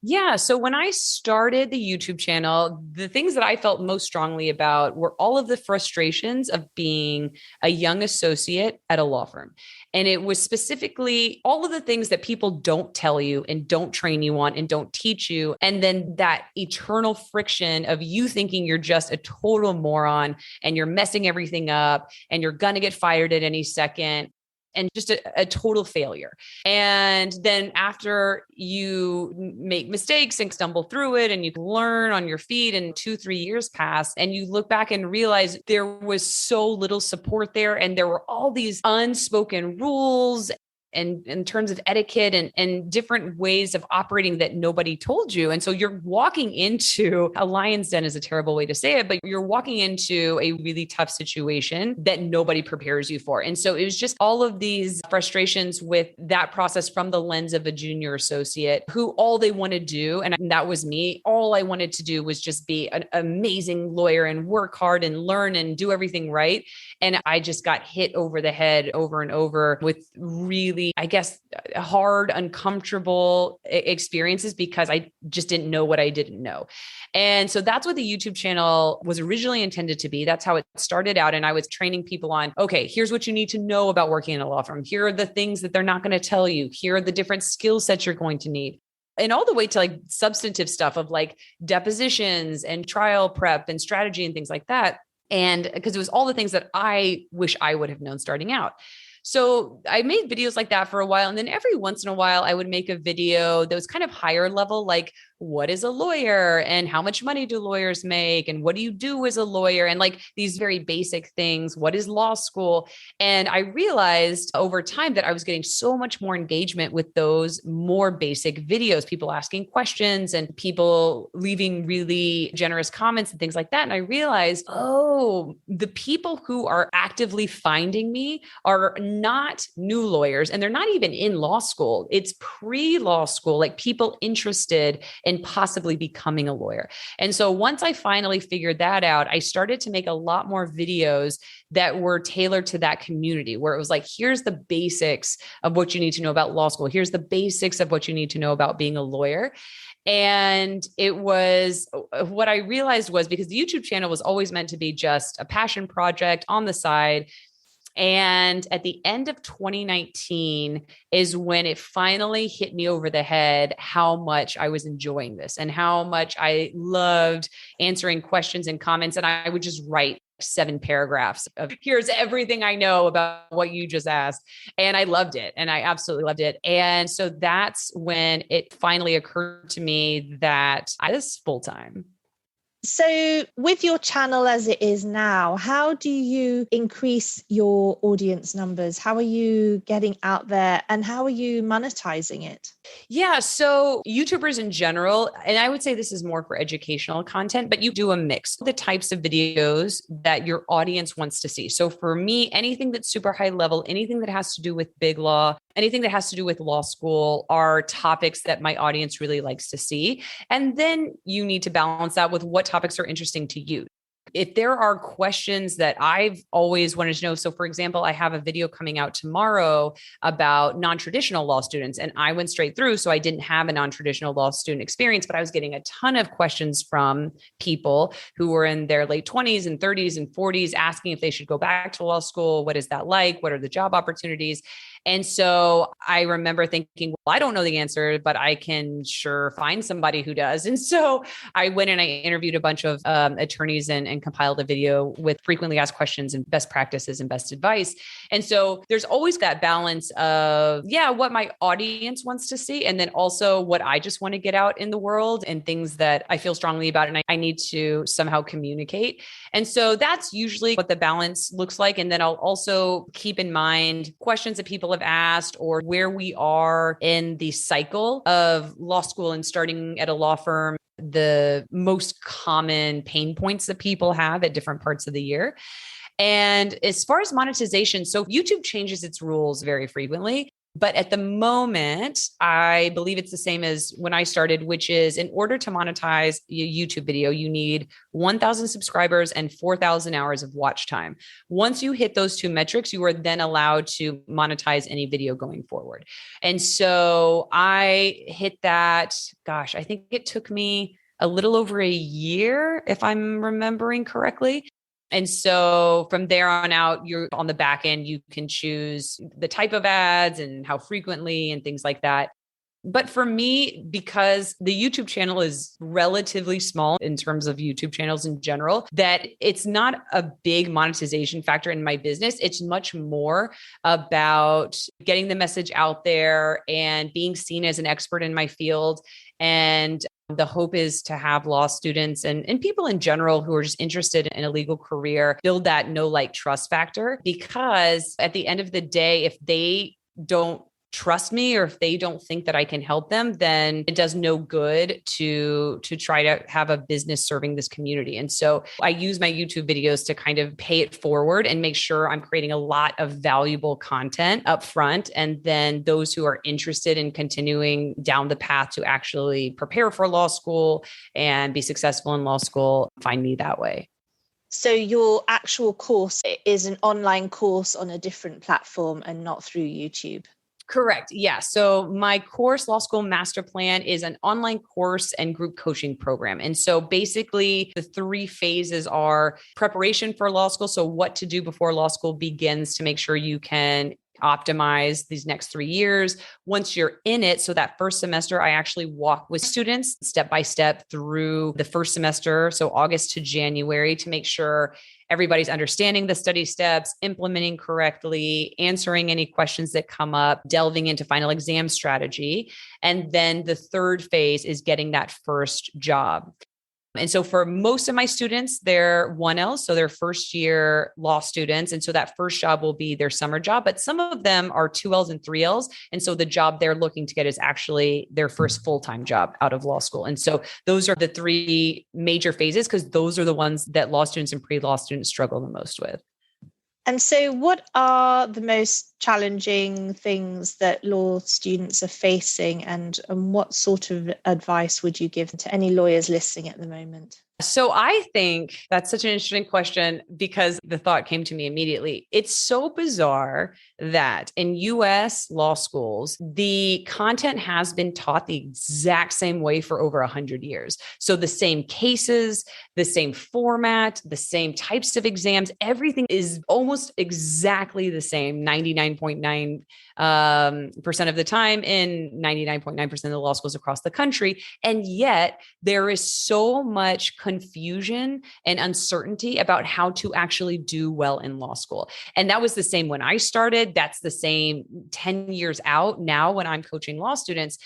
Speaker 2: Yeah. So when I started the YouTube channel, the things that I felt most strongly about were all of the frustrations of being a young associate at a law firm. And it was specifically all of the things that people don't tell you and don't train you on and don't teach you. And then that eternal friction of you thinking you're just a total moron and you're messing everything up and you're going to get fired at any second. And just a total failure. And then after you make mistakes and stumble through it and you learn on your feet and 2-3 years pass and you look back and realize there was so little support there. And there were all these unspoken rules and in terms of etiquette and different ways of operating that nobody told you. And so you're walking into a lion's den is a terrible way to say it, but you're walking into a really tough situation that nobody prepares you for. And so it was just all of these frustrations with that process from the lens of a junior associate who all they want to do, and that was me, all I wanted to do was just be an amazing lawyer and work hard and learn and do everything right. And I just got hit over the head over and over with really, I guess, hard, uncomfortable experiences because I just didn't know what I didn't know. And so that's what the YouTube channel was originally intended to be. That's how it started out. And I was training people on, okay, here's what you need to know about working in a law firm. Here are the things that they're not going to tell you. Here are the different skill sets you're going to need. And all the way to like substantive stuff of like depositions and trial prep and strategy and things like that. And because it was all the things that I wish I would have known starting out. So I made videos like that for a while. And then every once in a while, I would make a video that was kind of higher level, like what is a lawyer and how much money do lawyers make? And what do you do as a lawyer? And like these very basic things. What is law school? And I realized over time that I was getting so much more engagement with those more basic videos, people asking questions and people leaving really generous comments and things like that. And I realized, oh, the people who are actively finding me are not new lawyers and they're not even in law school. It's pre-law school, like people interested in possibly becoming a lawyer. And so once I finally figured that out, I started to make a lot more videos that were tailored to that community, where it was like, here's the basics of what you need to know about law school. Here's the basics of what you need to know about being a lawyer. And it was what I realized was because the YouTube channel was always meant to be just a passion project on the side. And at the end of 2019 is when it finally hit me over the head how much I was enjoying this and how much I loved answering questions and comments. And I would just write 7 paragraphs of here's everything I know about what you just asked. And I loved it. And I absolutely loved it. And so that's when it finally occurred to me that I was full-time.
Speaker 3: So with your channel as it is now, how do you increase your audience numbers? How are you getting out there and how are you monetizing it?
Speaker 2: Yeah. So YouTubers in general, and I would say this is more for educational content, but you do a mix of the types of videos that your audience wants to see. So for me, anything that's super high level, anything that has to do with big law, anything that has to do with law school are topics that my audience really likes to see. And then you need to balance that with what topics are interesting to you. If there are questions that I've always wanted to know, so for example, I have a video coming out tomorrow about non-traditional law students, and I went straight through. So I didn't have a non-traditional law student experience, but I was getting a ton of questions from people who were in their late 20s and 30s and 40s asking if they should go back to law school. What is that like? What are the job opportunities? And so I remember thinking, well, I don't know the answer, but I can sure find somebody who does. And so I went and I interviewed a bunch of attorneys and compiled a video with frequently asked questions and best practices and best advice. And so there's always that balance of, what my audience wants to see. And then also what I just want to get out in the world and things that I feel strongly about and I need to somehow communicate. And so that's usually what the balance looks like. And then I'll also keep in mind questions that people have asked or where we are in the cycle of law school and starting at a law firm, the most common pain points that people have at different parts of the year. And as far as monetization, so YouTube changes its rules very frequently. But at the moment, I believe it's the same as when I started, which is in order to monetize a YouTube video, you need 1,000 subscribers and 4,000 hours of watch time. Once you hit those 2 metrics, you are then allowed to monetize any video going forward. And so I hit that, I think it took me a little over a year, if I'm remembering correctly. And so from there on out, you're on the back end, you can choose the type of ads and how frequently and things like that. But for me, because the YouTube channel is relatively small in terms of YouTube channels in general, that it's not a big monetization factor in my business. It's much more about getting the message out there and being seen as an expert in my field. And the hope is to have law students and people in general who are just interested in a legal career build that know, like, trust factor, because at the end of the day, if they don't trust me or if they don't think that I can help them, then it does no good to try to have a business serving this community. And so I use my YouTube videos to kind of pay it forward and make sure I'm creating a lot of valuable content up front. And then those who are interested in continuing down the path to actually prepare for law school and be successful in law school, find me that way.
Speaker 3: So your actual course is an online course on a different platform and not through YouTube?
Speaker 2: Correct. Yeah. So my course, Law School Master Plan, is an online course and group coaching program. And so basically the 3 phases are preparation for law school. So what to do before law school begins to make sure you can optimize these next 3 years. Once you're in it, so that first semester, I actually walk with students step by step through the first semester, so August to January, to make sure everybody's understanding the study steps, implementing correctly, answering any questions that come up, delving into final exam strategy. And then the third phase is getting that first job. And so for most of my students, they're 1Ls, so they're first year law students. And so that first job will be their summer job, but some of them are 2Ls and 3Ls. And so the job they're looking to get is actually their first full-time job out of law school. And so those are the 3 major phases, because those are the ones that law students and pre-law students struggle the most with.
Speaker 3: And so what are the most challenging things that law students are facing, and what sort of advice would you give to any lawyers listening at the moment?
Speaker 2: So I think that's such an interesting question, because the thought came to me immediately. It's so bizarre that in US law schools, the content has been taught the exact same way for over 100 years. So the same cases, the same format, the same types of exams, everything is almost exactly the same 99.9% of the time in 99.9% of the law schools across the country. And yet there is so much confusion and uncertainty about how to actually do well in law school. And that was the same when I started. That's the same 10 years out now when I'm coaching law students.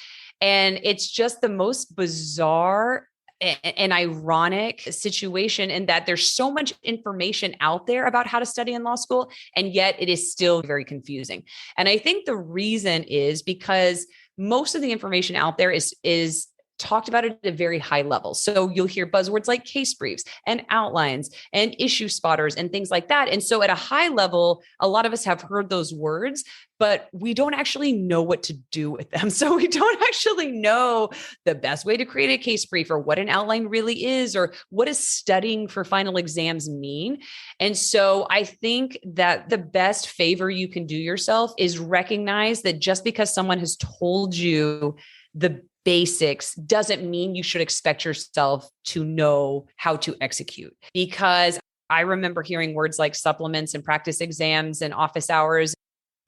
Speaker 2: And it's just the most bizarre and ironic situation in that there's so much information out there about how to study in law school, and yet it is still very confusing. And I think the reason is because most of the information out there is talked about it at a very high level. So you'll hear buzzwords like case briefs and outlines and issue spotters and things like that. And so at a high level, a lot of us have heard those words, but we don't actually know what to do with them. So we don't actually know the best way to create a case brief, or what an outline really is, or what does studying for final exams mean. And so I think that the best favor you can do yourself is recognize that just because someone has told you the basics doesn't mean you should expect yourself to know how to execute. Because I remember hearing words like supplements and practice exams and office hours.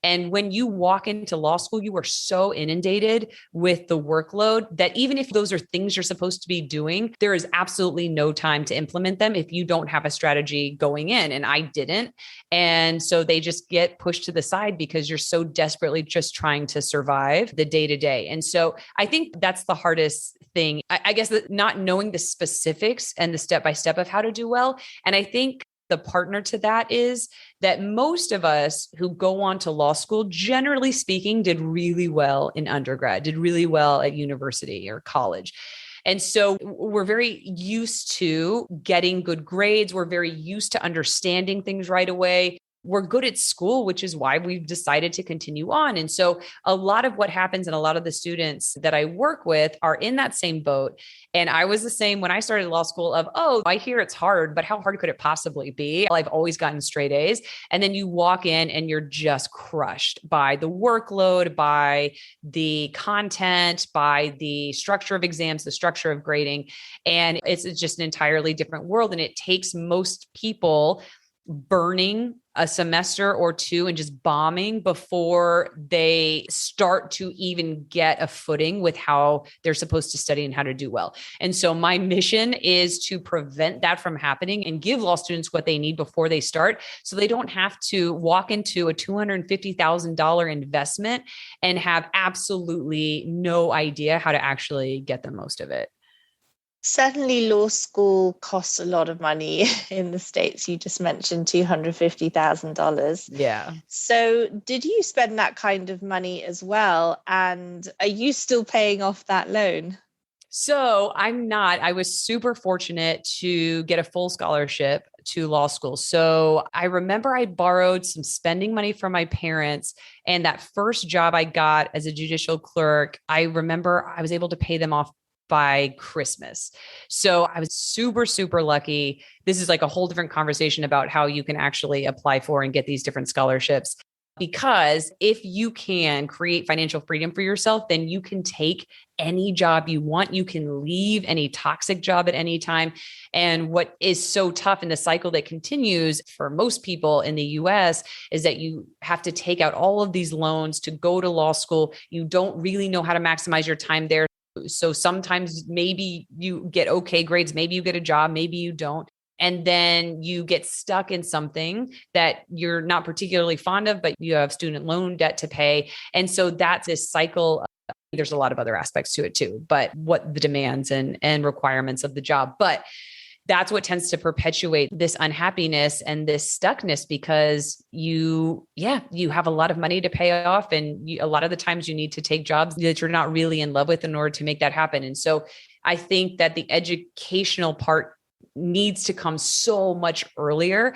Speaker 2: And when you walk into law school, you are so inundated with the workload that even if those are things you're supposed to be doing, there is absolutely no time to implement them if you don't have a strategy going in. And I didn't. And so they just get pushed to the side because you're so desperately just trying to survive the day to day. And so I think that's the hardest thing. I guess that not knowing the specifics and the step-by-step of how to do well. And I think the partner to that is that most of us who go on to law school, generally speaking, did really well in undergrad, did really well at university or college. And so we're very used to getting good grades. We're very used to understanding things right away. We're good at school, which is why we've decided to continue on. And so a lot of what happens, and a lot of the students that I work with are in that same boat. And I was the same when I started law school of, oh, I hear it's hard, but how hard could it possibly be? I've always gotten straight A's. And then you walk in and you're just crushed by the workload, by the content, by the structure of exams, the structure of grading. And it's just an entirely different world. And it takes most people burning a semester or two and just bombing before they start to even get a footing with how they're supposed to study and how to do well. And so my mission is to prevent that from happening and give law students what they need before they start, so they don't have to walk into a $250,000 investment and have absolutely no idea how to actually get the most of it.
Speaker 3: Certainly, law school costs a lot of money in the States. You just mentioned $250,000.
Speaker 2: Yeah.
Speaker 3: So did you spend that kind of money as well? And are you still paying off that loan?
Speaker 2: So I'm not. I was super fortunate to get a full scholarship to law school. So I remember I borrowed some spending money from my parents. And that first job I got as a judicial clerk, I remember I was able to pay them off by Christmas. So I was super, super lucky. This is like a whole different conversation about how you can actually apply for and get these different scholarships. Because if you can create financial freedom for yourself, then you can take any job you want. You can leave any toxic job at any time. And what is so tough in the cycle that continues for most people in the US is that you have to take out all of these loans to go to law school. You don't really know how to maximize your time there. So sometimes maybe you get okay grades, maybe you get a job, maybe you don't. And then you get stuck in something that you're not particularly fond of, but you have student loan debt to pay. And so that's this cycle. There's a lot of other aspects to it too, but what the demands and requirements of the job. But that's what tends to perpetuate this unhappiness and this stuckness, because you have a lot of money to pay off. And a lot of the times you need to take jobs that you're not really in love with in order to make that happen. And so I think that the educational part needs to come so much earlier.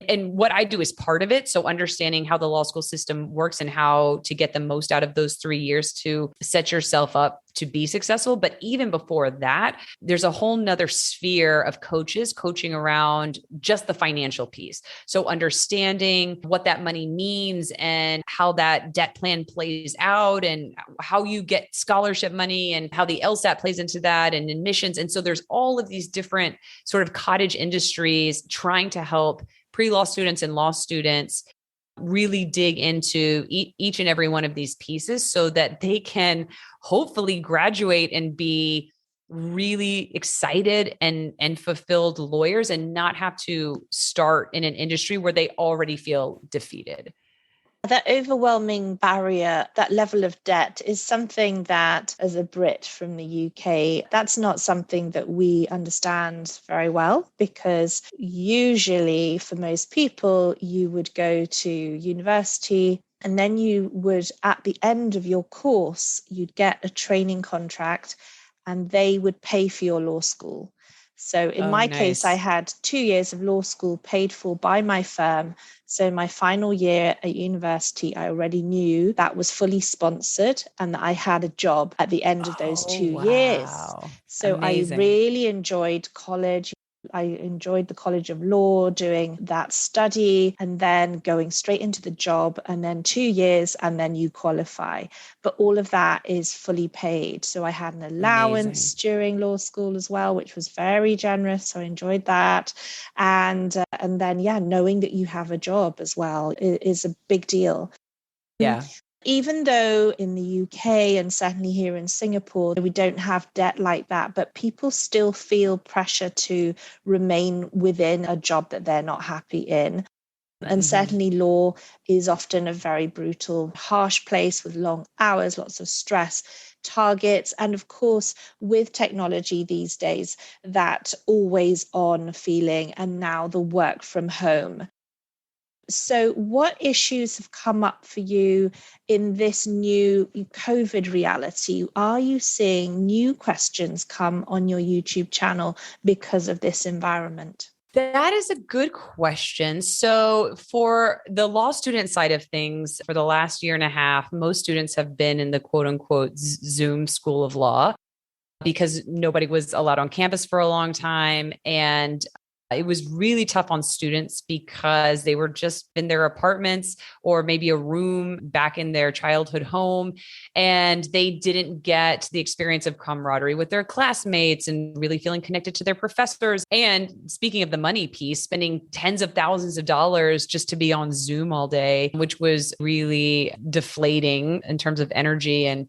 Speaker 2: And what I do is part of it. So understanding how the law school system works and how to get the most out of those 3 years to set yourself up to be successful. But even before that, there's a whole nother sphere of coaches coaching around just the financial piece. So understanding what that money means and how that debt plan plays out and how you get scholarship money and how the LSAT plays into that and admissions. And so there's all of these different sort of cottage industries trying to help pre-law students and law students really dig into each and every one of these pieces so that they can hopefully graduate and be really excited and fulfilled lawyers and not have to start in an industry where they already feel defeated.
Speaker 3: That overwhelming barrier, that level of debt is something that, as a Brit from the UK, that's not something that we understand very well, because usually for most people, you would go to university and then you would, at the end of your course, you'd get a training contract and they would pay for your law school. So in my case, I had 2 years of law school paid for by my firm. So my final year at university, I already knew that was fully sponsored and that I had a job at the end of those 2 years. So amazing. I really enjoyed college. I enjoyed the College of Law, doing that study and then going straight into the job, and then 2 years and then you qualify. But all of that is fully paid. So I had an allowance during law school as well, which was very generous. So I enjoyed that. And then, knowing that you have a job as well is a big deal.
Speaker 2: Yeah.
Speaker 3: Even though in the UK and certainly here in Singapore, we don't have debt like that, but people still feel pressure to remain within a job that they're not happy in. And certainly law is often a very brutal, harsh place with long hours, lots of stress, targets. And of course, with technology these days, that always on feeling, and now the work from home. So what issues have come up for you in this new COVID reality? Are you seeing new questions come on your YouTube channel because of this environment?
Speaker 2: That is a good question. So for the law student side of things, for the last year and a half, most students have been in the quote unquote Zoom school of law because nobody was allowed on campus for a long time. And it was really tough on students because they were just in their apartments or maybe a room back in their childhood home. And they didn't get the experience of camaraderie with their classmates and really feeling connected to their professors. And speaking of the money piece, spending tens of thousands of dollars just to be on Zoom all day, which was really deflating in terms of energy and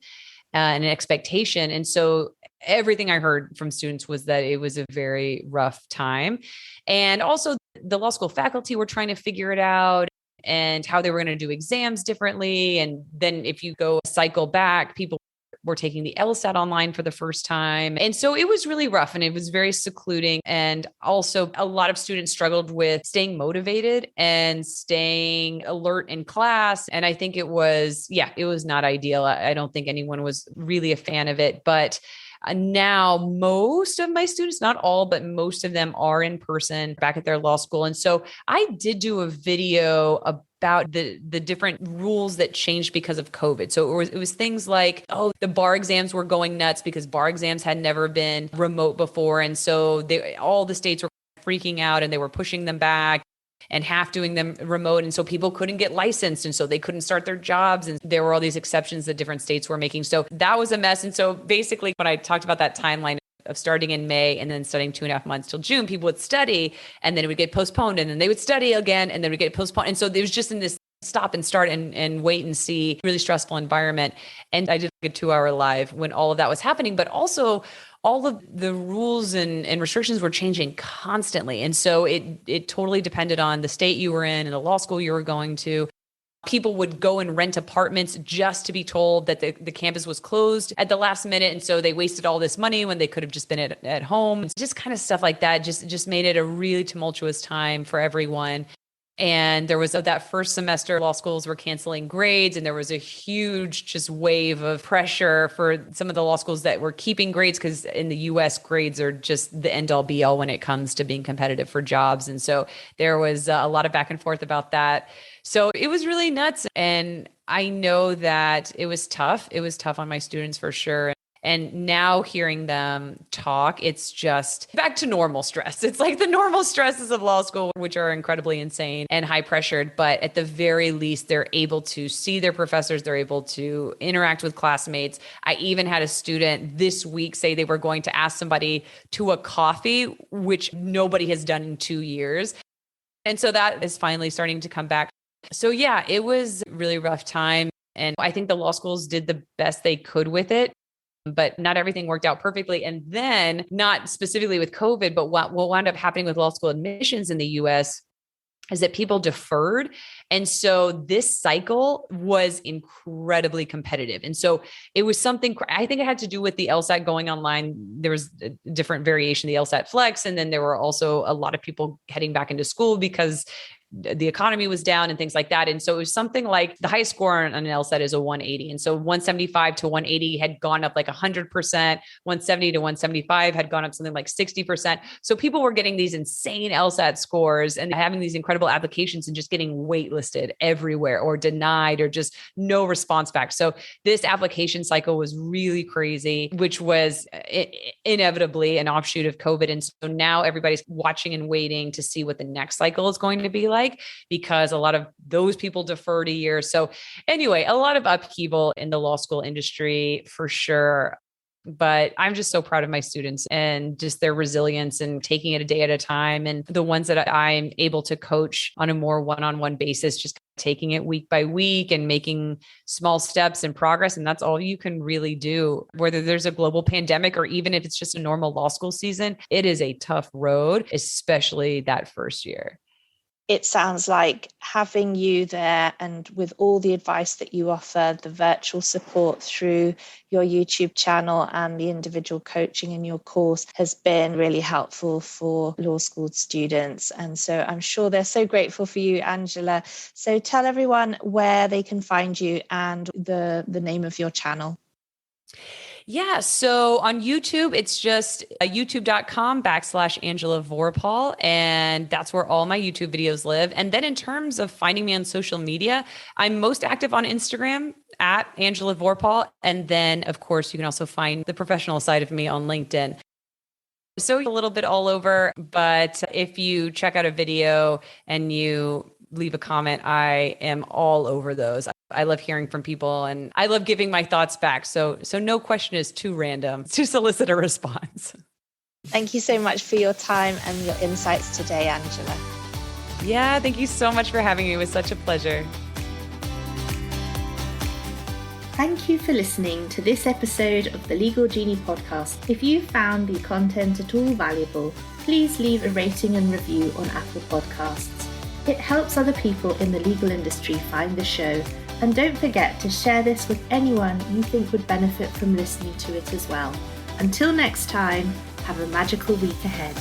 Speaker 2: an expectation. And so everything I heard from students was that it was a very rough time. And also the law school faculty were trying to figure it out and how they were going to do exams differently. And then if you go cycle back, people were taking the LSAT online for the first time. And so it was really rough and it was very secluding. And also a lot of students struggled with staying motivated and staying alert in class. And I think it was not ideal. I don't think anyone was really a fan of it, but now most of my students, not all, but most of them are in person back at their law school. And so I did do a video about the different rules that changed because of COVID. So it was things like, the bar exams were going nuts because bar exams had never been remote before. And so all the states were freaking out and they were pushing them back and half doing them remote. And so people couldn't get licensed. And so they couldn't start their jobs. And there were all these exceptions that different states were making. So that was a mess. And so basically when I talked about that timeline of starting in May and then studying 2.5 months till June, people would study and then it would get postponed and then they would study again and then it would get postponed. And so there was just in this stop and start and wait and see, really stressful environment. And I did a 2-hour live when all of that was happening, but also all of the rules and restrictions were changing constantly. And so it totally depended on the state you were in and the law school you were going to. People would go and rent apartments just to be told that the campus was closed at the last minute. And so they wasted all this money when they could have just been at home. It's just kind of stuff like that just made it a really tumultuous time for everyone. And there was that first semester, law schools were canceling grades, and there was a huge just wave of pressure for some of the law schools that were keeping grades, because in the US, grades are just the end all be all when it comes to being competitive for jobs. And so there was a lot of back and forth about that. So it was really nuts. And I know that it was tough. It was tough on my students for sure. And now hearing them talk, it's just back to normal stress. It's like the normal stresses of law school, which are incredibly insane and high pressured. But at the very least, they're able to see their professors. They're able to interact with classmates. I even had a student this week say they were going to ask somebody to a coffee, which nobody has done in 2 years. And so that is finally starting to come back. So yeah, it was a really rough time. And I think the law schools did the best they could with it, but not everything worked out perfectly. And then not specifically with COVID, but what wound up happening with law school admissions in the US is that people deferred. And so this cycle was incredibly competitive. And so it was something, I think it had to do with the LSAT going online. There was a different variation, the LSAT Flex. And then there were also a lot of people heading back into school because the economy was down and things like that. And so it was something like the highest score on an LSAT is a 180. And so 175 to 180 had gone up like 100%, 170 to 175 had gone up something like 60%. So people were getting these insane LSAT scores and having these incredible applications and just getting waitlisted everywhere or denied or just no response back. So this application cycle was really crazy, which was inevitably an offshoot of COVID. And so now everybody's watching and waiting to see what the next cycle is going to be like, because a lot of those people deferred a year. So anyway, a lot of upheaval in the law school industry for sure. But I'm just so proud of my students and just their resilience and taking it a day at a time. And the ones that I'm able to coach on a more one-on-one basis, just taking it week by week and making small steps and progress. And that's all you can really do, whether there's a global pandemic or even if it's just a normal law school season. It is a tough road, especially that first year.
Speaker 3: It sounds like having you there and with all the advice that you offer, the virtual support through your YouTube channel and the individual coaching in your course has been really helpful for law school students. And so I'm sure they're so grateful for you, Angela. So tell everyone where they can find you and the name of your channel.
Speaker 2: Yeah. So on YouTube, it's just youtube.com/Angela Vorpahl. And that's where all my YouTube videos live. And then in terms of finding me on social media, I'm most active on Instagram at Angela Vorpahl. And then of course, you can also find the professional side of me on LinkedIn. So a little bit all over, but if you check out a video and you leave a comment, I am all over those. I love hearing from people and I love giving my thoughts back. So no question is too random to solicit a response.
Speaker 3: Thank you so much for your time and your insights today, Angela.
Speaker 2: Yeah, thank you so much for having me. It was such a pleasure.
Speaker 1: Thank you for listening to this episode of the Legal Genie podcast. If you found the content at all valuable, please leave a rating and review on Apple Podcasts. It helps other people in the legal industry find the show And don't forget to share this with anyone you think would benefit from listening to it as well. Until next time, have a magical week ahead.